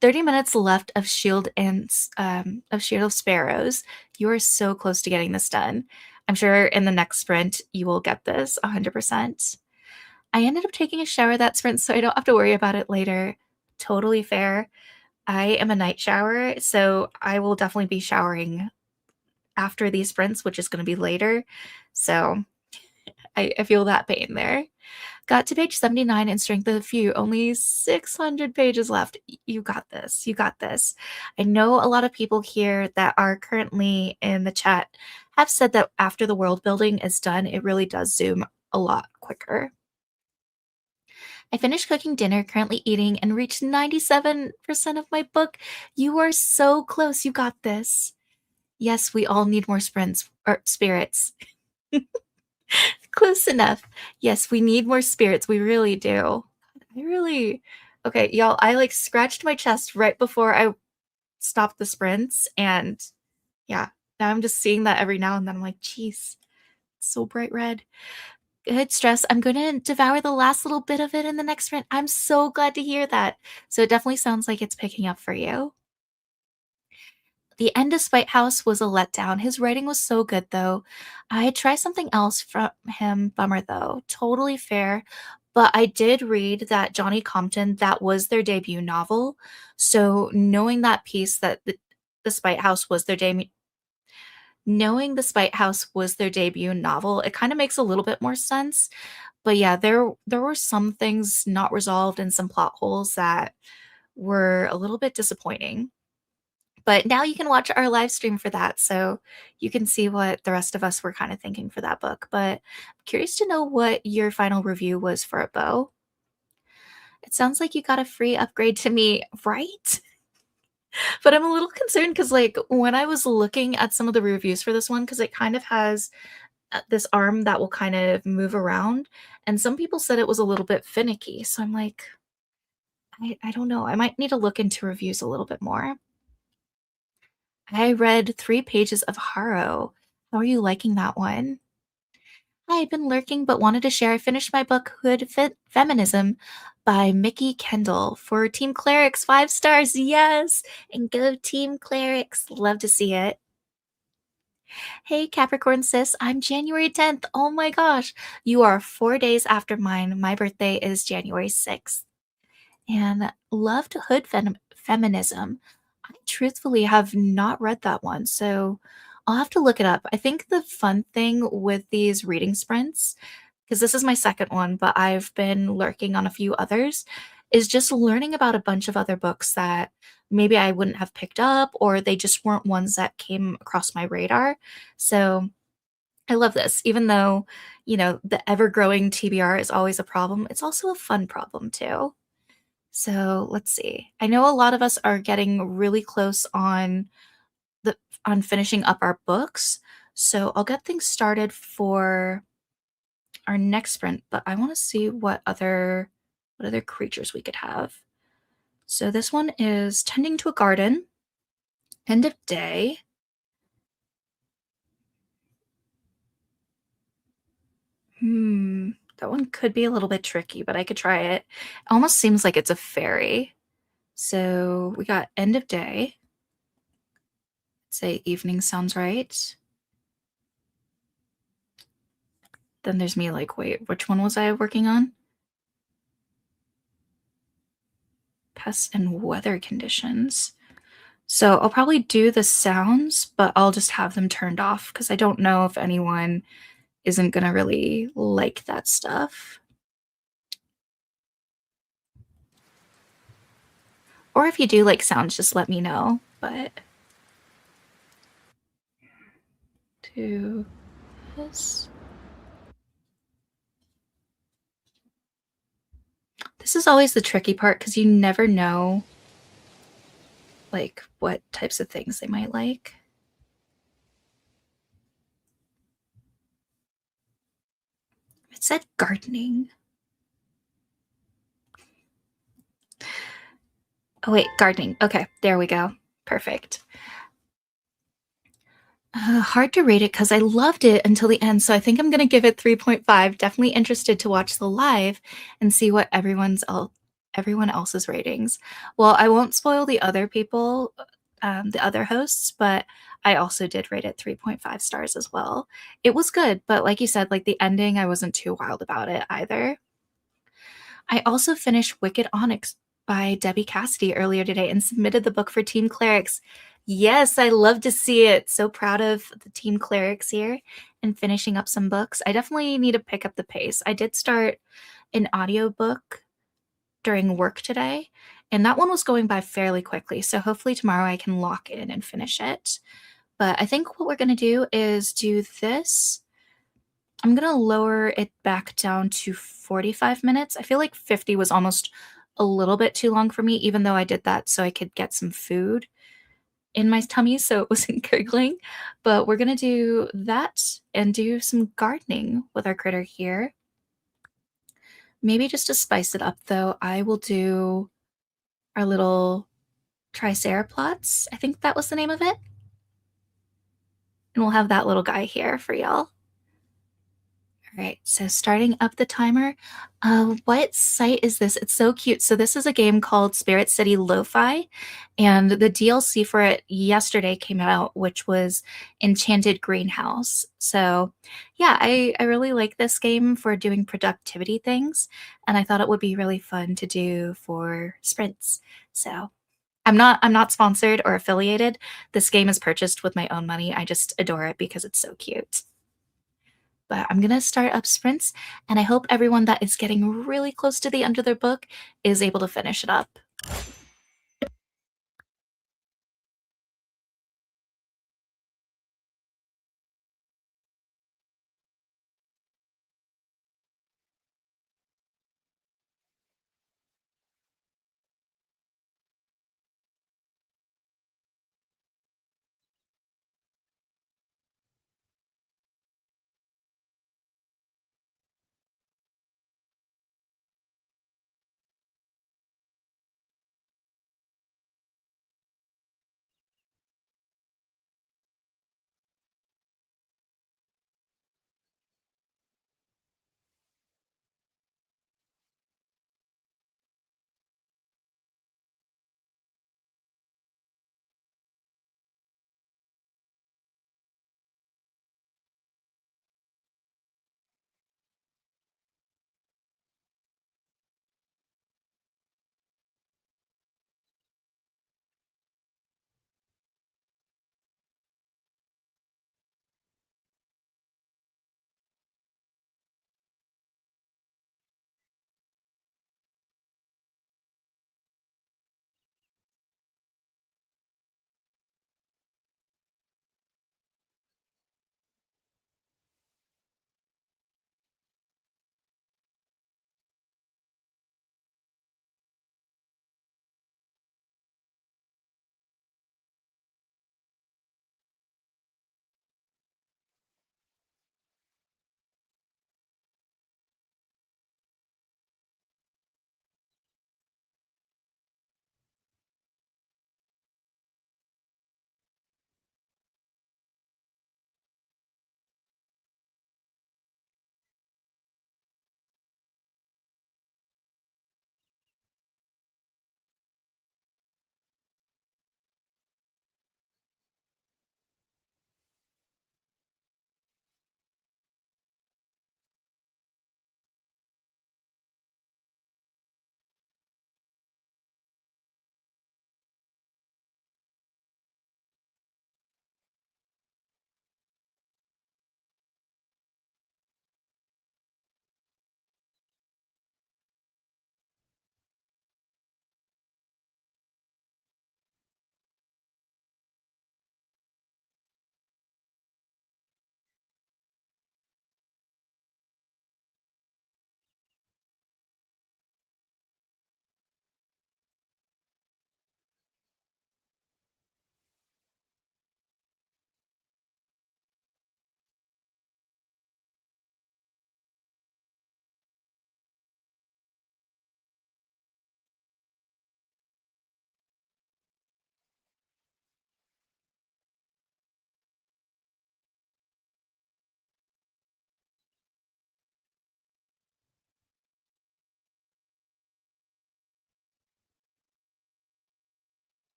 30 minutes left of Shield of Sparrows. You are so close to getting this done. I'm sure in the next sprint you will get this 100%. I ended up taking a shower that sprint so I don't have to worry about it later. Totally fair. I am a night shower, so I will definitely be showering after these sprints, which is going to be later. So I feel that pain there. Got to page 79 in Strength of the Few. Only 600 pages left. You got this. You got this. I know a lot of people here that are currently in the chat have said that after the world building is done, it really does zoom a lot quicker. I finished cooking dinner, currently eating, and reached 97% of my book. You are so close. You got this. Yes, we all need more sprints or spirits. Close enough. Yes, we need more spirits. We really do. I really. Okay, y'all, I like scratched my chest right before I stopped the sprints. And yeah, now I'm just seeing that every now and then. I'm like, geez, so bright red. Good stress. I'm going to devour the last little bit of it in the next sprint. I'm so glad to hear that. So it definitely sounds like it's picking up for you. The end of Spite House was a letdown. His writing was so good, though. I'd try something else from him. Bummer, though. Totally fair. But I did read that Johnny Compton, that was their debut novel. So knowing that piece that the Spite House was their debut, knowing the Spite House was their debut novel, it kind of makes a little bit more sense. But yeah, there were some things not resolved and some plot holes that were a little bit disappointing. But now you can watch our live stream for that, so you can see what the rest of us were kind of thinking for that book. But I'm curious to know what your final review was for it, Bo. It sounds like you got a free upgrade to me, right? But I'm a little concerned because, like, when I was looking at some of the reviews for this one, because it kind of has this arm that will kind of move around, and some people said it was a little bit finicky. So I'm like, I don't know. I might need to look into reviews a little bit more. I read 3 pages of Haro. How are you liking that one? I had been lurking but wanted to share. I finished my book Feminism by Mickey Kendall for Team Clerics. 5 stars. Yes. And go Team Clerics. Love to see it. Hey Capricorn sis, I'm January 10th. Oh my gosh. You are 4 days after mine. My birthday is January 6th. And loved Feminism. I truthfully have not read that one, so I'll have to look it up. I think the fun thing with these reading sprints, because this is my second one, but I've been lurking on a few others, is just learning about a bunch of other books that maybe I wouldn't have picked up or they just weren't ones that came across my radar. So I love this. Even though, the ever growing TBR is always a problem, it's also a fun problem too. So let's see. I know a lot of us are getting really close the on finishing up our books. So I'll get things started for our next sprint, but I want to see what other creatures we could have. So this one is tending to a garden, end of day. That one could be a little bit tricky, but I could try it. Almost seems like it's a fairy. So we got end of day. Say evening sounds right. Then there's me like, wait, which one was I working on? Pests and weather conditions. So I'll probably do the sounds, but I'll just have them turned off because I don't know if anyone isn't going to really like that stuff. Or if you do like sounds, just let me know. But do this. This is always the tricky part because you never know like what types of things they might like. It said gardening. Oh wait, gardening. Okay, there we go. Perfect. Hard to rate it because I loved it until the end, so I think I'm gonna give it 3.5. Definitely interested to watch the live and see what everyone else's ratings. Well, I won't spoil the other people, the other hosts, but I also did rate it 3.5 stars as well. It was good, but like you said, like the ending, I wasn't too wild about it either. I also finished Wicked Onyx by Debbie Cassidy earlier today and submitted the book for Team Clerics. Yes, I love to see it. So proud of the Team Clerics here and finishing up some books. I definitely need to pick up the pace. I did start an audiobook during work today, and that one was going by fairly quickly. So hopefully tomorrow I can lock in and finish it. But I think what we're going to do is do this I'm gonna lower it back down to 45 minutes. I feel like 50 was almost a little bit too long for me, even though I did that so I could get some food in my tummy so it wasn't gurgling. But we're gonna do that and do some gardening with our critter here. Maybe just to spice it up though, I will do our little triceratops. I think that was the name of it. And we'll have that little guy here for y'all. All right, so starting up the timer. What site is this? It's so cute. So this is a game called Spirit City Lo-Fi, and the DLC for it yesterday came out, which was Enchanted Greenhouse. So yeah, I really like this game for doing productivity things, and I thought it would be really fun to do for sprints. So I'm not sponsored or affiliated. This game is purchased with my own money. I just adore it because it's so cute. But I'm going to start up sprints, and I hope everyone that is getting really close to the end of their book is able to finish it up.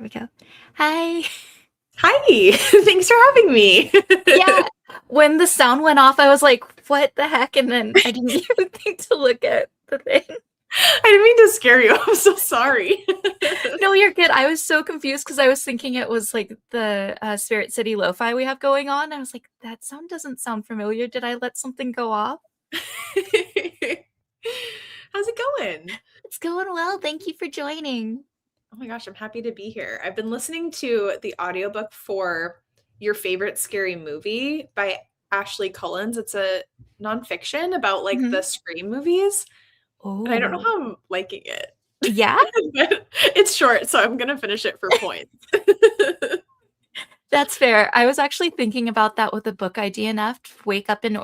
we go. Hi. Hi, thanks for having me. Yeah. When the sound went off, I was like, what the heck? And then I didn't even think to look at the thing. I didn't mean to scare you. I'm so sorry. No, you're good. I was so confused because I was thinking it was like the Spirit City lo-fi we have going on. I was like, that sound doesn't sound familiar. Did I let something go off? How's it going? It's going well. Thank you for joining. Oh my gosh, I'm happy to be here. I've been listening to the audiobook for Your Favorite Scary Movie by Ashley Cullens. It's a nonfiction about like Mhm. the Scream movies, and I don't know Oh, how I'm liking it. yeah, But it's short, so I'm gonna finish it for points. that's fair. I was actually thinking about that with the book I DNF'd, Wake Up and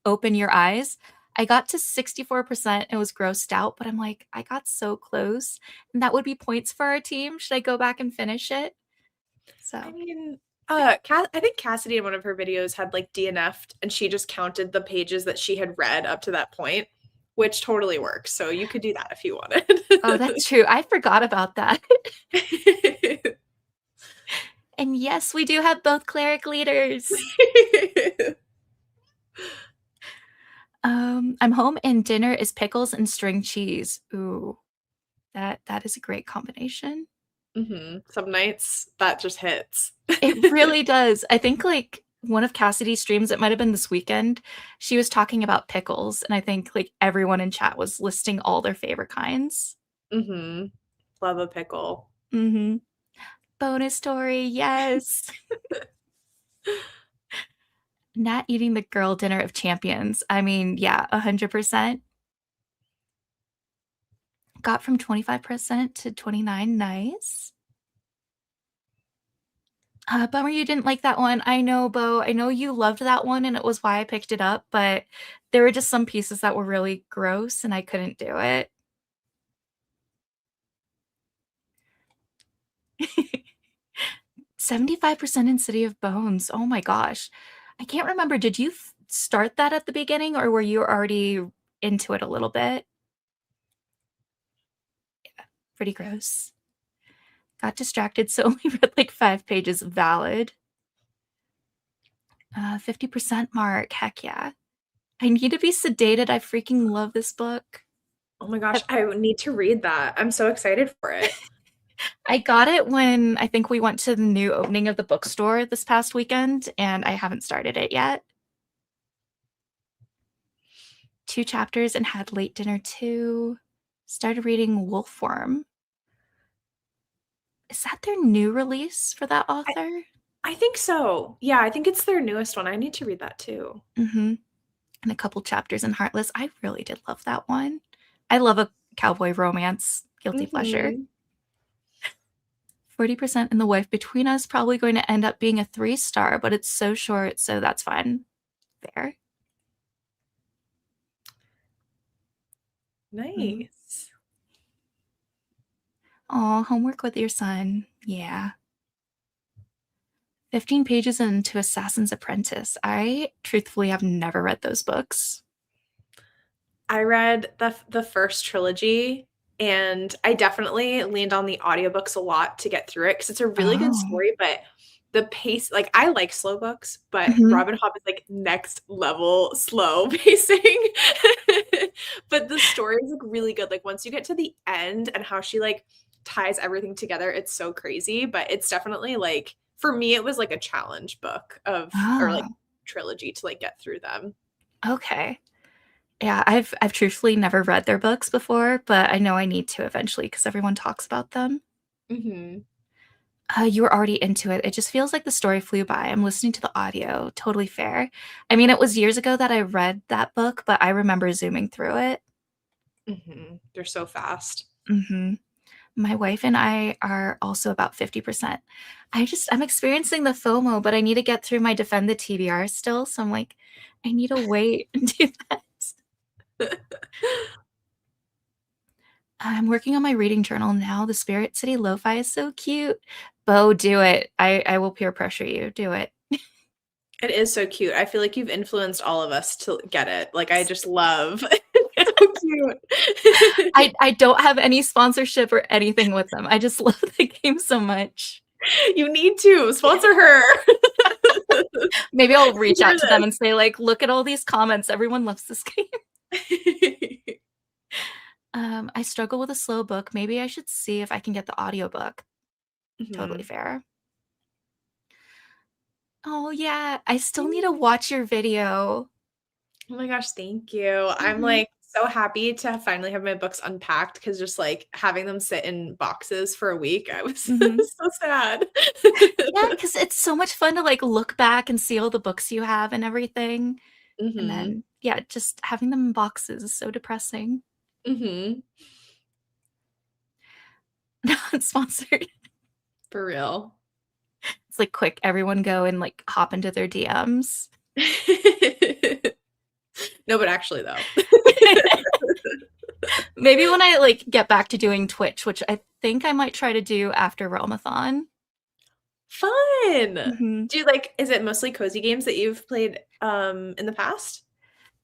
Open Your Eyes. I got to 64%. It was grossed out, but I'm like, I got so close. And that would be points for our team. Should I go back and finish it? I So, mean, I think Cassidy in one of her videos had like DNF'd and she just counted the pages that she had read up to that point, which totally works. So you could do that if you oh, wanted. that's true. I forgot about that. And yes, we do have both cleric leaders. I'm home and dinner is pickles and string cheese. Ooh, that is a great combination. Some nights that just hits. It really does. I think like one of Cassidy's streams, it might have been this weekend, she was talking about pickles, and I think like everyone in chat was listing all their favorite kinds. hmm Love a pickle. Mm-hmm. Bonus story, yes. Not eating the girl dinner of champions. I mean, yeah, 100%. Got from 25% to 29. Nice. Bummer you didn't like that one. I know, Bo. I know you loved that one, and it was why I picked it up, but there were just some pieces that were really gross, and I couldn't do it. 75% in City of Bones. Oh my gosh. I can't remember. Did you start that at the beginning, or were you already into it a little bit? Pretty gross. Got distracted, so only read like 5 pages. Valid. 50% mark. Heck yeah. I need to be sedated. I freaking love this book. Oh my gosh, I need to read that. I'm so excited for it. I got it when I think we went to the new opening of the bookstore this past weekend, and I haven't started it yet. 2 chapters and had late dinner too. Started reading Wolfworm. Is that their new release for that I, author? I think so. Yeah, I think it's their newest one. I need to read that too. Mm-hmm. And a couple chapters in Heartless. I really did love that one. I love a cowboy romance, guilty pleasure. hmm 40% in The Wife Between Us, probably going to end up being a 3-star, but it's so short, so that's fine. Fair. Mm. Nice. Oh, homework with your son. Yeah. 15 pages into Assassin's Apprentice. I truthfully have never read those books. I read the first trilogy and I definitely leaned on the audiobooks a lot to get through it because it's a really good Oh. story, but the pace, like I like slow books, but Mhm. Robin Hobb is like next level slow pacing. But the story is like really good. Like once you get to the end and how she like ties everything together, it's so crazy, but it's definitely like for me it was like a challenge book of or like Oh, trilogy to like get through them. okay. Yeah, I've truthfully never read their books before, but I know I need to eventually because everyone talks about them. Mhm. You were already into it. It just feels like the story flew by. I'm listening to the audio. Totally fair. I mean, it was years ago that I read that book, but I remember zooming through it. They're so fast. My wife and I are also about 50%. I'm experiencing the FOMO, but I need to get through my Defend the TBR still. So I'm like, I need to wait and do that. I'm working on my reading journal now. The Spirit City Lo-Fi is so cute. Bo, do it. I will peer pressure you. Do it. It is so cute. I feel like you've influenced all of us to get it. Like I just love. So cute. I don't have any sponsorship or anything with them. I just love the game so much. You need to sponsor her. Maybe I'll reach Hear out to them and say, like, look at all these comments. Everyone loves this game. this. I struggle with a slow book. Maybe I should see if I can get the audiobook. Totally Mhm. fair. Oh, yeah. I still need to Yay. watch your video. Oh my gosh, thank you. I'm, Mhm, like, so happy to finally have my books unpacked because just, like, having them sit in boxes for a week, I was mhm. so sad. Yeah, because it's so much fun to, like, look back and see all the books you have and everything, and Mhm, then, yeah, just having them in boxes is so depressing. mhm. Not sponsored. For real. It's, like, quick, everyone go and, like, hop into their DMs. No, but actually, though. Maybe when I, like, get back to doing Twitch, which I think I might try to do after Realmathon. Fun! Mhm. Do you like is it mostly cozy games that you've played, in the past?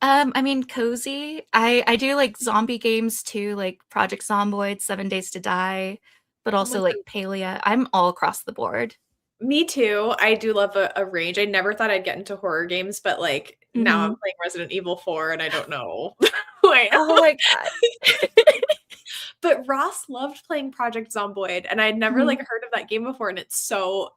I mean, cozy. I do, like, zombie games too, like Project Zomboid, 7 Days to Die, but Oh my also, like, god. Palia. I'm all across the board. Me too. I do love a range. I never thought I'd get into horror games, but, like, now I'm Mhm. playing Resident Evil 4 and I don't know who I am. Oh my god. But Ross loved playing Project Zomboid, and I'd never, like, Mhm. heard of that game before, and it's so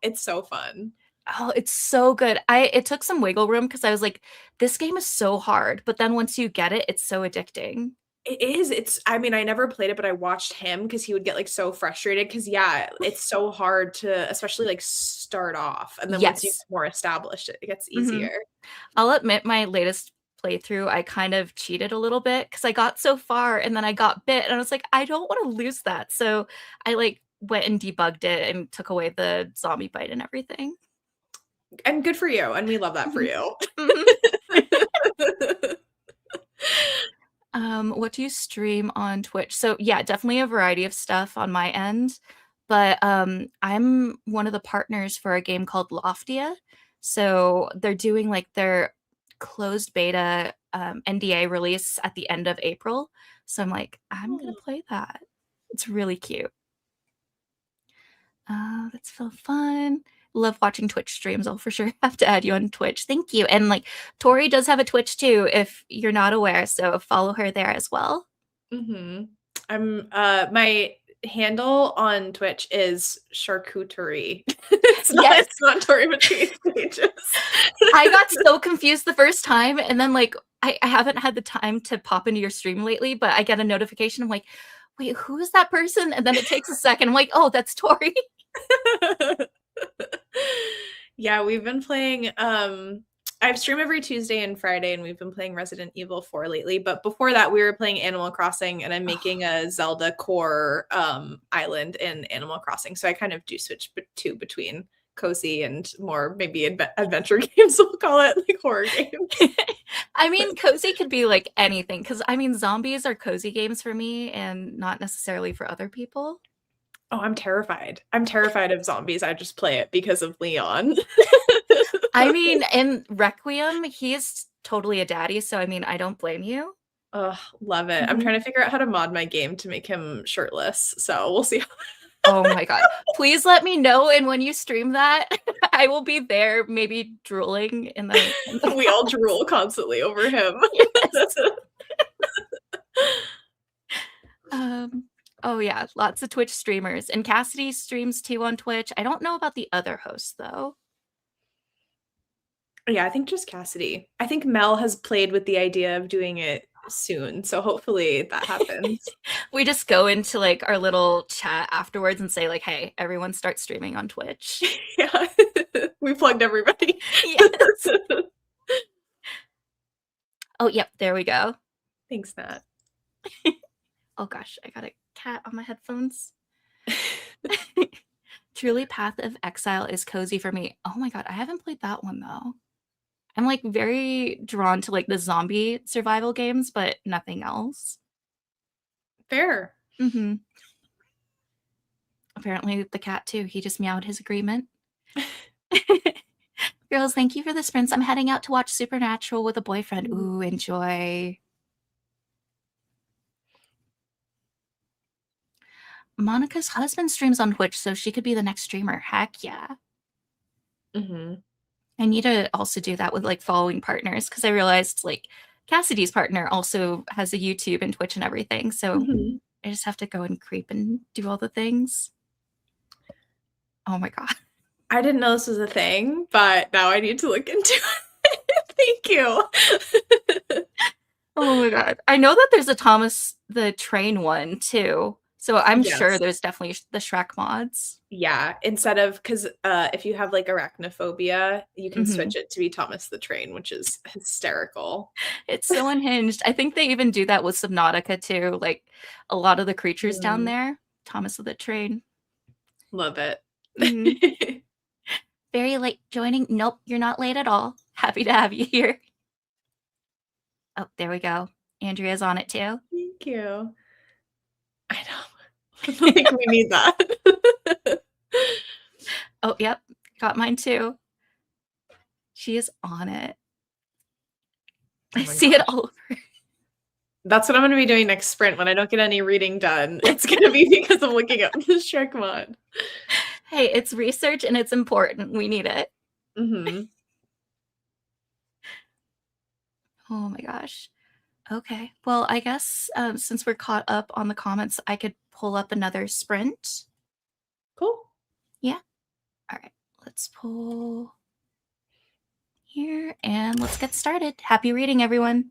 fun. Oh, it's so good. I It took some wiggle room because I was like, "This game is so hard," but then once you get it, it's so addicting. It is, it's I mean, I never played it, but I watched him because he would get, like, so frustrated. Because yeah, it's so hard to especially, like, start off, and then once you Yes. get more established, it gets Mhm. easier. I'll admit my latest playthrough, I kind of cheated a little bit because I got so far and then I got bit and I was like, "I don't wanna lose that." So I, like, went and debugged it and took away the zombie bite and everything. And good for you, and we love that for Mhm. you. Mhm. What do you stream on Twitch? So, yeah, definitely a variety of stuff on my end, but, I'm one of the partners for a game called Loftia. So, they're doing, like, their closed beta, NDA release at the end of April, so I'm like, "I'm gonna Oh. play that." It's really cute. That's so fun. Love watching Twitch streams. I'll for sure have to add you on Twitch. Thank you. And like Tori does have a Twitch too, if you're not aware. So follow her there as well. Mhm. My handle on Twitch is charcuterie. Yes. It's not Tori between stages. I got so confused the first time. And then like I haven't had the time to pop into your stream lately, but I get a notification. I'm like, wait, who is that person? And then it takes a second. I'm like, oh, that's Tori. Yeah, we've been playing, I stream every Tuesday and Friday, and we've been playing Resident Evil 4 lately, but before that, we were playing Animal Crossing, and I'm Oh, making a Zelda core, island in Animal Crossing, so I kind of do switch between cozy and more maybe adventure games, we'll call it, like horror games. I mean, cozy could be like anything because I mean, zombies are cozy games for me and not necessarily for other people. Oh, I'm terrified. I'm terrified of zombies, I just play it because of Leon. I mean, in Requiem, he's totally a daddy, so I mean, I don't blame you. Ugh, love it. I'm Mhm. trying to figure out how to mod my game to make him shirtless, so we'll see. Oh my god. Please let me know, and when you stream that, I will be there, maybe drooling in the We all drool constantly over him. Yes. Um, oh yeah, lots of Twitch streamers, and Cassidy streams too on Twitch. I don't know about the other hosts, though. Yeah, I think just Cassidy. I think Mel has played with the idea of doing it soon, so hopefully that happens. We just go into, like, our little chat afterwards and say, like, "Hey, everyone start streaming on Twitch." Yeah. We plugged everybody. Yes. Oh, yep, there we go. Thanks, Nat. Oh gosh, I got a cat on my headphones. Truly Path of Exile is cozy for me. Oh my god, I haven't played that one though. I'm like very drawn to like the zombie survival games, but nothing else. Fair. Mhm. Apparently the cat too. He just meowed his agreement. Girls, thank you for the sprints. I'm heading out to watch Supernatural with a boyfriend. Ooh, enjoy. Monica's husband streams on Twitch, so she could be the next streamer. Heck yeah. Hmm. I need to also do that with like following partners because I realized like Cassidy's partner also has a YouTube and Twitch and everything. So Hmm. I just have to go and creep and do all the things. Oh my God. I didn't know this was a thing, but now I need to look into it. Thank you. Oh my God. I know that there's a Thomas the Train one too. So I'm sure Yes. there's definitely the Shrek mods. Yeah, instead of because if you have like arachnophobia, you can Hmm. switch it to be Thomas the Train, which is hysterical. It's so unhinged. I think they even do that with Subnautica too. Like a lot of the creatures down Mm, there, Thomas of the Train. love it. Hmm. Very late joining. Nope, you're not late at all. Happy to have you here. Oh, there we go. Andrea's on it too. Thank you. I know. Like we need that. Oh, yep. Got mine too. She is on it. Oh I my see it gosh. all. That's what I'm gonna be doing next sprint when I don't get any reading done. It's gonna be because I'm looking up the Shrek mod. Hey, it's research and it's important. We need it. Hmm. Oh my gosh. Okay. Well, I guess since we're caught up on the comments, I could pull up another sprint. Cool. Yeah. All right. Let's pull here and let's get started. Happy reading, everyone.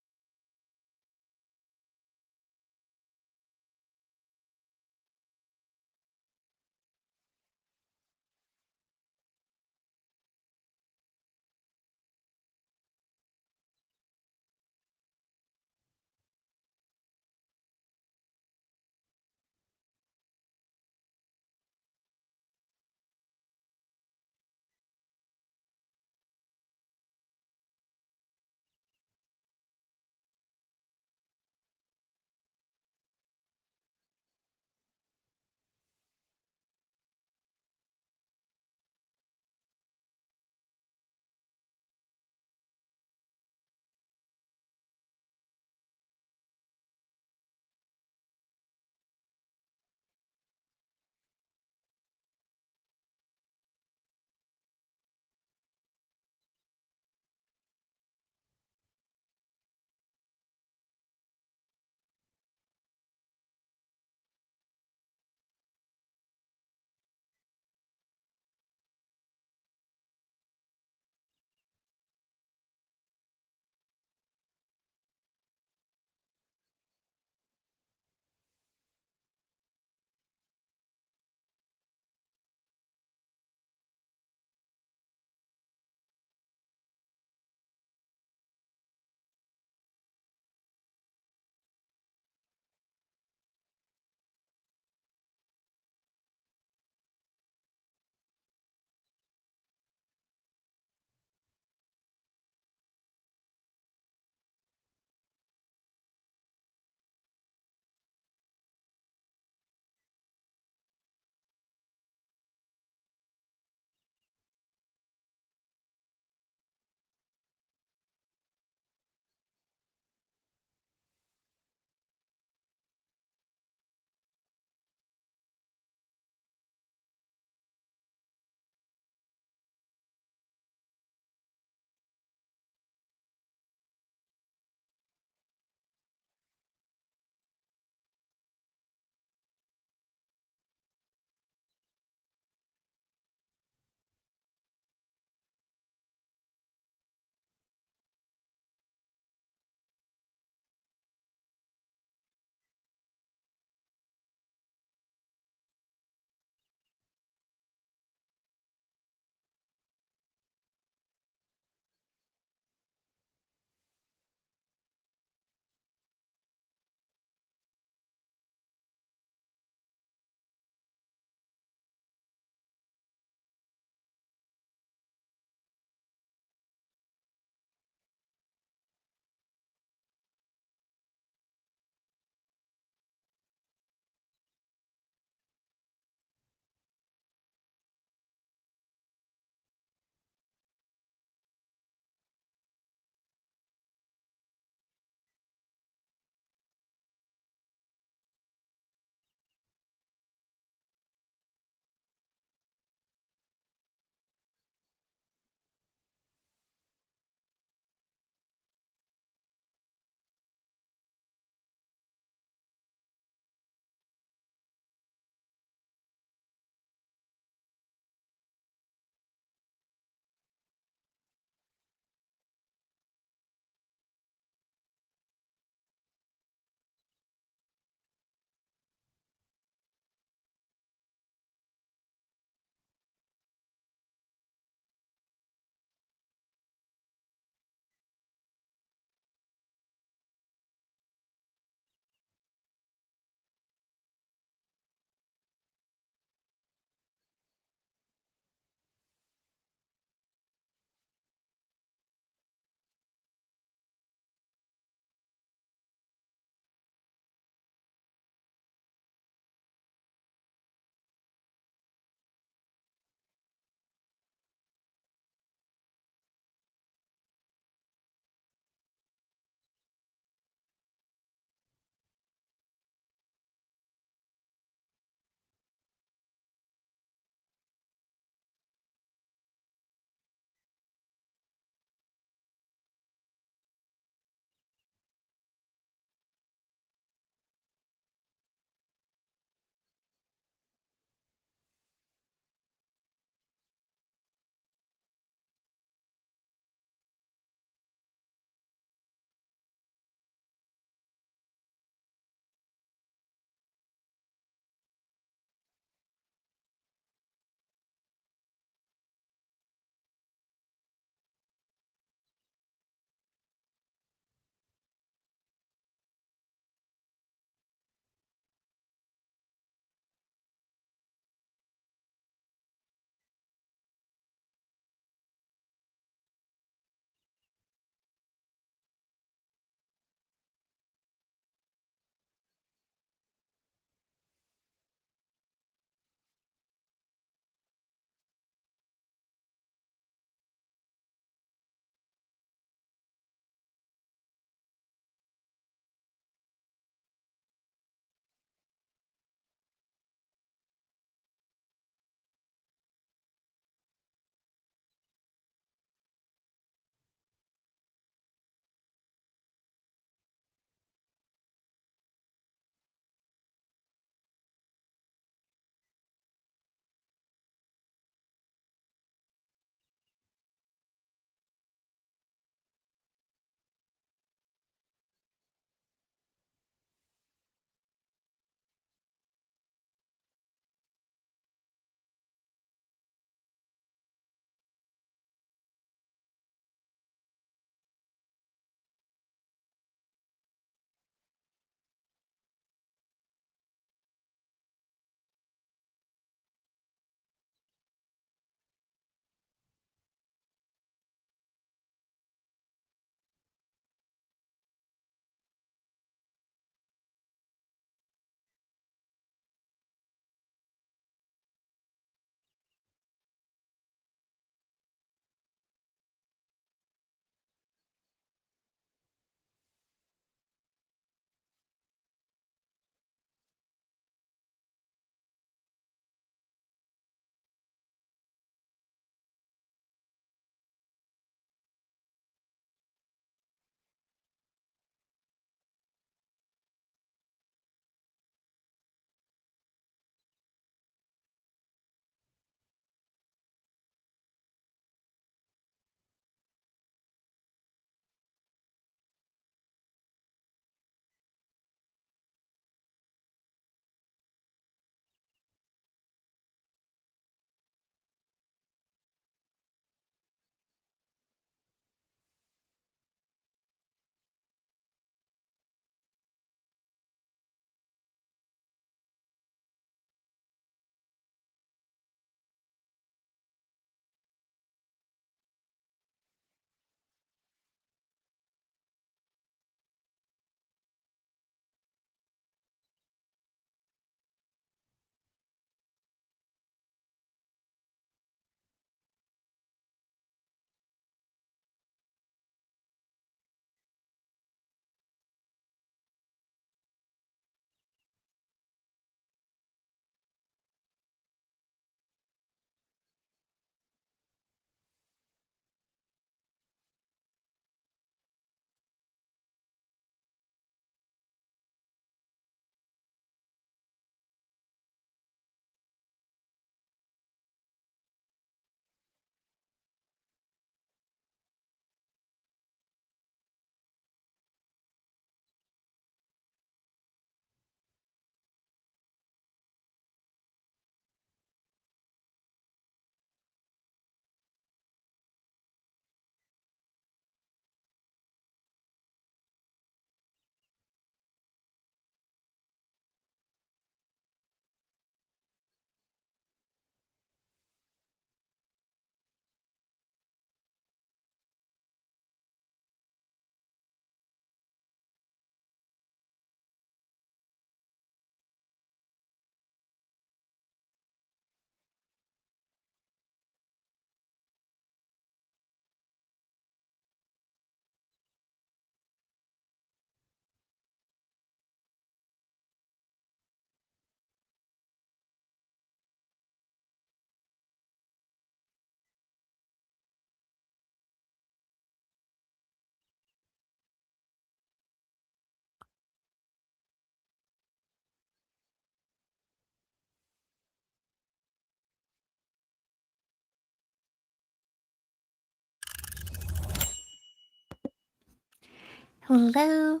Hello.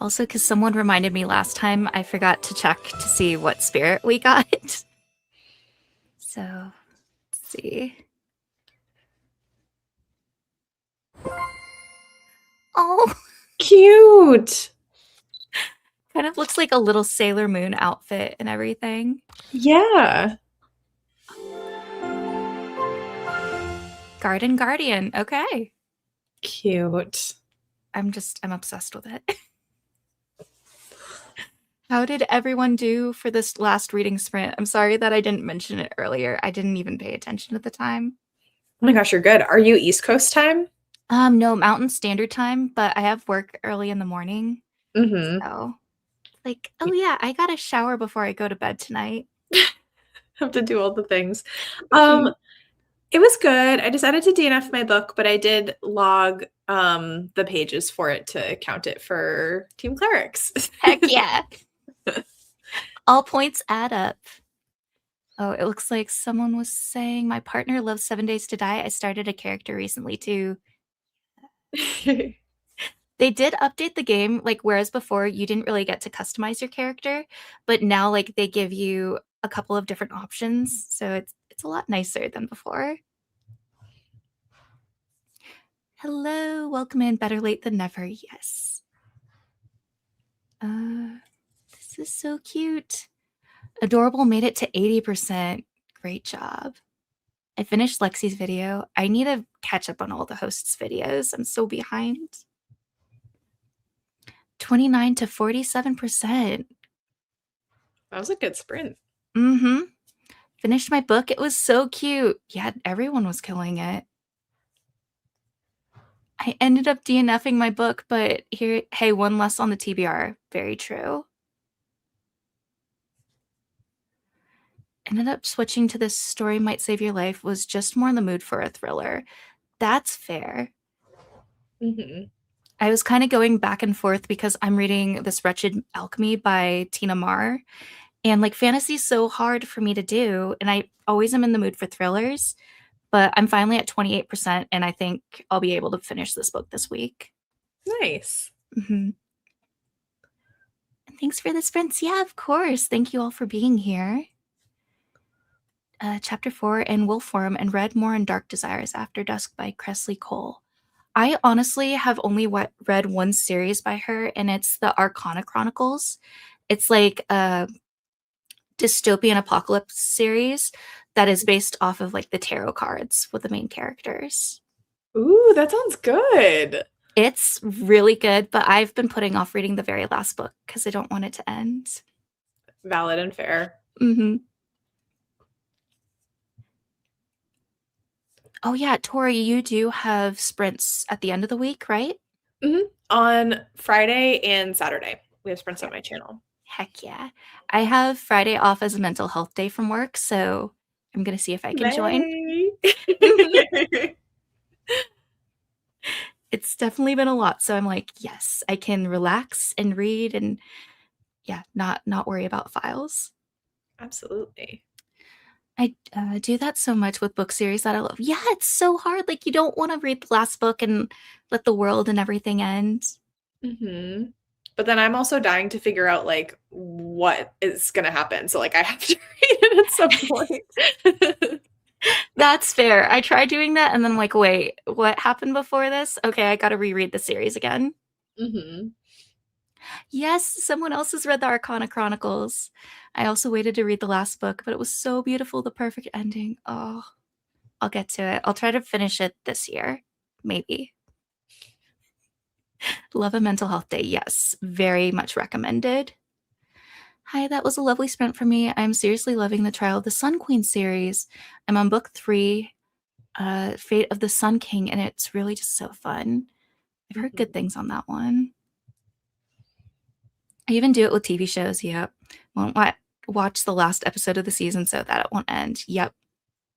Also, because someone reminded me last time, I forgot to check to see what spirit we got. So, let's see. Oh, Cute. kind of looks like a little Sailor Moon outfit and everything. Yeah. Garden Guardian. Okay. Cute. I'm obsessed with it. How did everyone do for this last reading sprint? I'm sorry that I didn't mention it earlier. I didn't even pay attention at the time. Oh my gosh, you're good. Are you East Coast time? No, Mountain Standard Time, but I have work early in the morning. Mm-hmm. So, like, oh yeah, I got a shower before I go to bed tonight. Have to do all the things. Um, Mhm. it was good. I decided to DNF my book, but I did log the pages for it to count it for Team Clerics. Heck yeah. All points add up. Oh, it looks like someone was saying my partner loves 7 Days to Die. I started a character recently too. They did update the game, like whereas before you didn't really get to customize your character, but now like they give you a couple of different options, so it's a lot nicer than before. Hello, welcome in. Better late than never. Yes. Uh, this is so cute. Adorable made it to 80%. Great job. I finished Lexi's video. I need to catch up on all the hosts' videos. I'm so behind. 29 to 47%. That was a good sprint. Mm-hmm. Finished my book. It was so cute. Yeah, everyone was killing it. I ended up DNFing my book, but here, hey, one less on the TBR. Very true. Ended up switching to this story might save your life, was just more in the mood for a thriller. That's fair. Mm-hmm. I was kind of going back and forth because I'm reading This Wretched Alchemy by Tina Marr. And like fantasy's so hard for me to do. And I always am in the mood for thrillers. But I'm finally at 28%, and I think I'll be able to finish this book this week. Nice. Mm-hmm. Thanks for the sprints. Yeah, of course. Thank you all for being here. Chapter 4 in Wolf Form and Read More in Dark Desires After Dusk by Cressley Cole. I honestly have only read one series by her, and it's the Arcana Chronicles. It's like a dystopian apocalypse series that is based off of like the tarot cards with the main characters. Ooh, that sounds good. It's really good, but I've been putting off reading the very last book because I don't want it to end. Valid and fair. Mm-hmm. Oh yeah, Tori, you do have sprints at the end of the week, right? Mm-hmm. On Friday and Saturday, we have sprints on Heck, my channel. heck yeah. I have Friday off as a mental health day from work, so I'm gonna see if I can join. Yay. It's definitely been a lot, so I'm like, yes, I can relax and read and yeah, not worry about files. Absolutely. I do that so much with book series that I love. Yeah, it's so hard. Like you don't want to read the last book and let the world and everything end. Mm-hmm. But then I'm also dying to figure out like what is gonna happen. So like I have to read it at some point. That's fair. I tried doing that and then I'm like, wait, what happened before this? Okay, I gotta reread the series again. Mm-hmm. Yes, someone else has read the Arcana Chronicles. I also waited to read the last book, but it was so beautiful, the perfect ending. Oh, I'll get to it. I'll try to finish it this year. Maybe. Love a mental health day. Yes, very much recommended. Hi, that was a lovely sprint for me. I'm seriously loving the Trial of the Sun Queen series. I'm on book 3, Fate of the Sun King, and it's really just so fun. I've heard good Mm-hmm. things on that one. I even do it with TV shows. Yep. Won't watch the last episode of the season so that it won't end. Yep.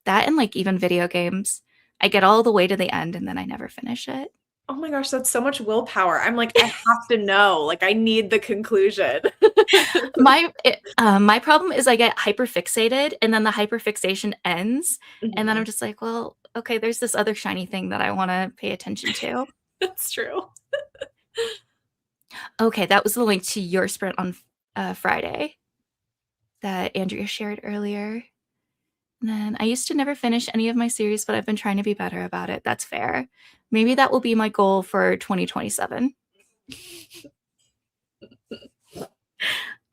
That and like even video games. I get all the way to the end and then I never finish it. Oh my gosh, that's so much willpower. I'm like, I have to know. Like, I need the conclusion. My problem is I get hyper fixated and then the hyper fixation ends and then I'm Mhm. just like, well, okay, there's this other shiny thing that I want to pay attention to. That's true. Okay, that was the link to your sprint on Friday that Andrea shared earlier. And then I used to never finish any of my series, but I've been trying to be better about it. That's fair. Maybe that will be my goal for 2027.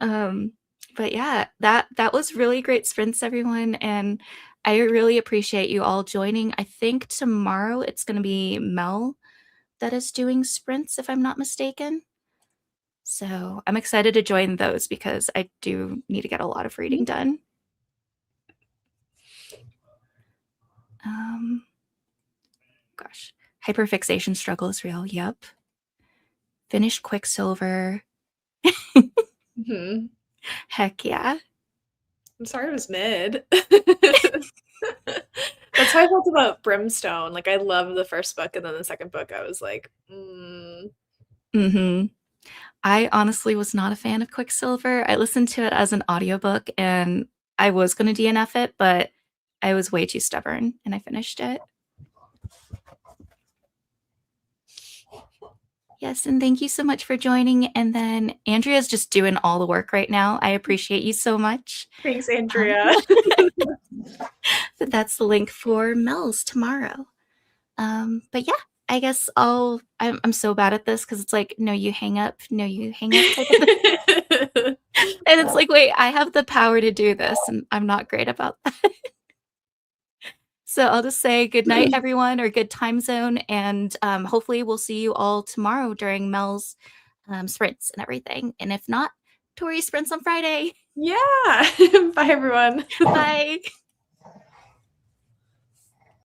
Um, but yeah, that was really great sprints, everyone, and I really appreciate you all joining. I think tomorrow it's going to be Mel that is doing sprints, if I'm not mistaken. So I'm excited to join those because I do need to get a lot of reading done. Um, gosh, hyperfixation struggle is real. Yep. Finished Quicksilver. Mhm. Heck yeah. I'm sorry it was mid. That's how I felt about Brimstone. Like I loved the first book, and then the second book, I was like, Mm-hmm. I honestly was not a fan of Quicksilver. I listened to it as an audiobook and I was going to DNF it, but I was way too stubborn and I finished it. Yes, and thank you so much for joining. And then Andrea's just doing all the work right now. I appreciate you so much. Thanks, Andrea. But that's the link for Mel's tomorrow. But yeah, I guess I'm so bad at this because it's like, no, you hang up, no, you hang up type of thing. And it's like, wait, I have the power to do this, and I'm not great about that. So I'll just say good night, everyone, or good time zone, and hopefully we'll see you all tomorrow during Mel's sprints and everything. And if not, Tori sprints on Friday. Yeah. Bye, everyone. Bye.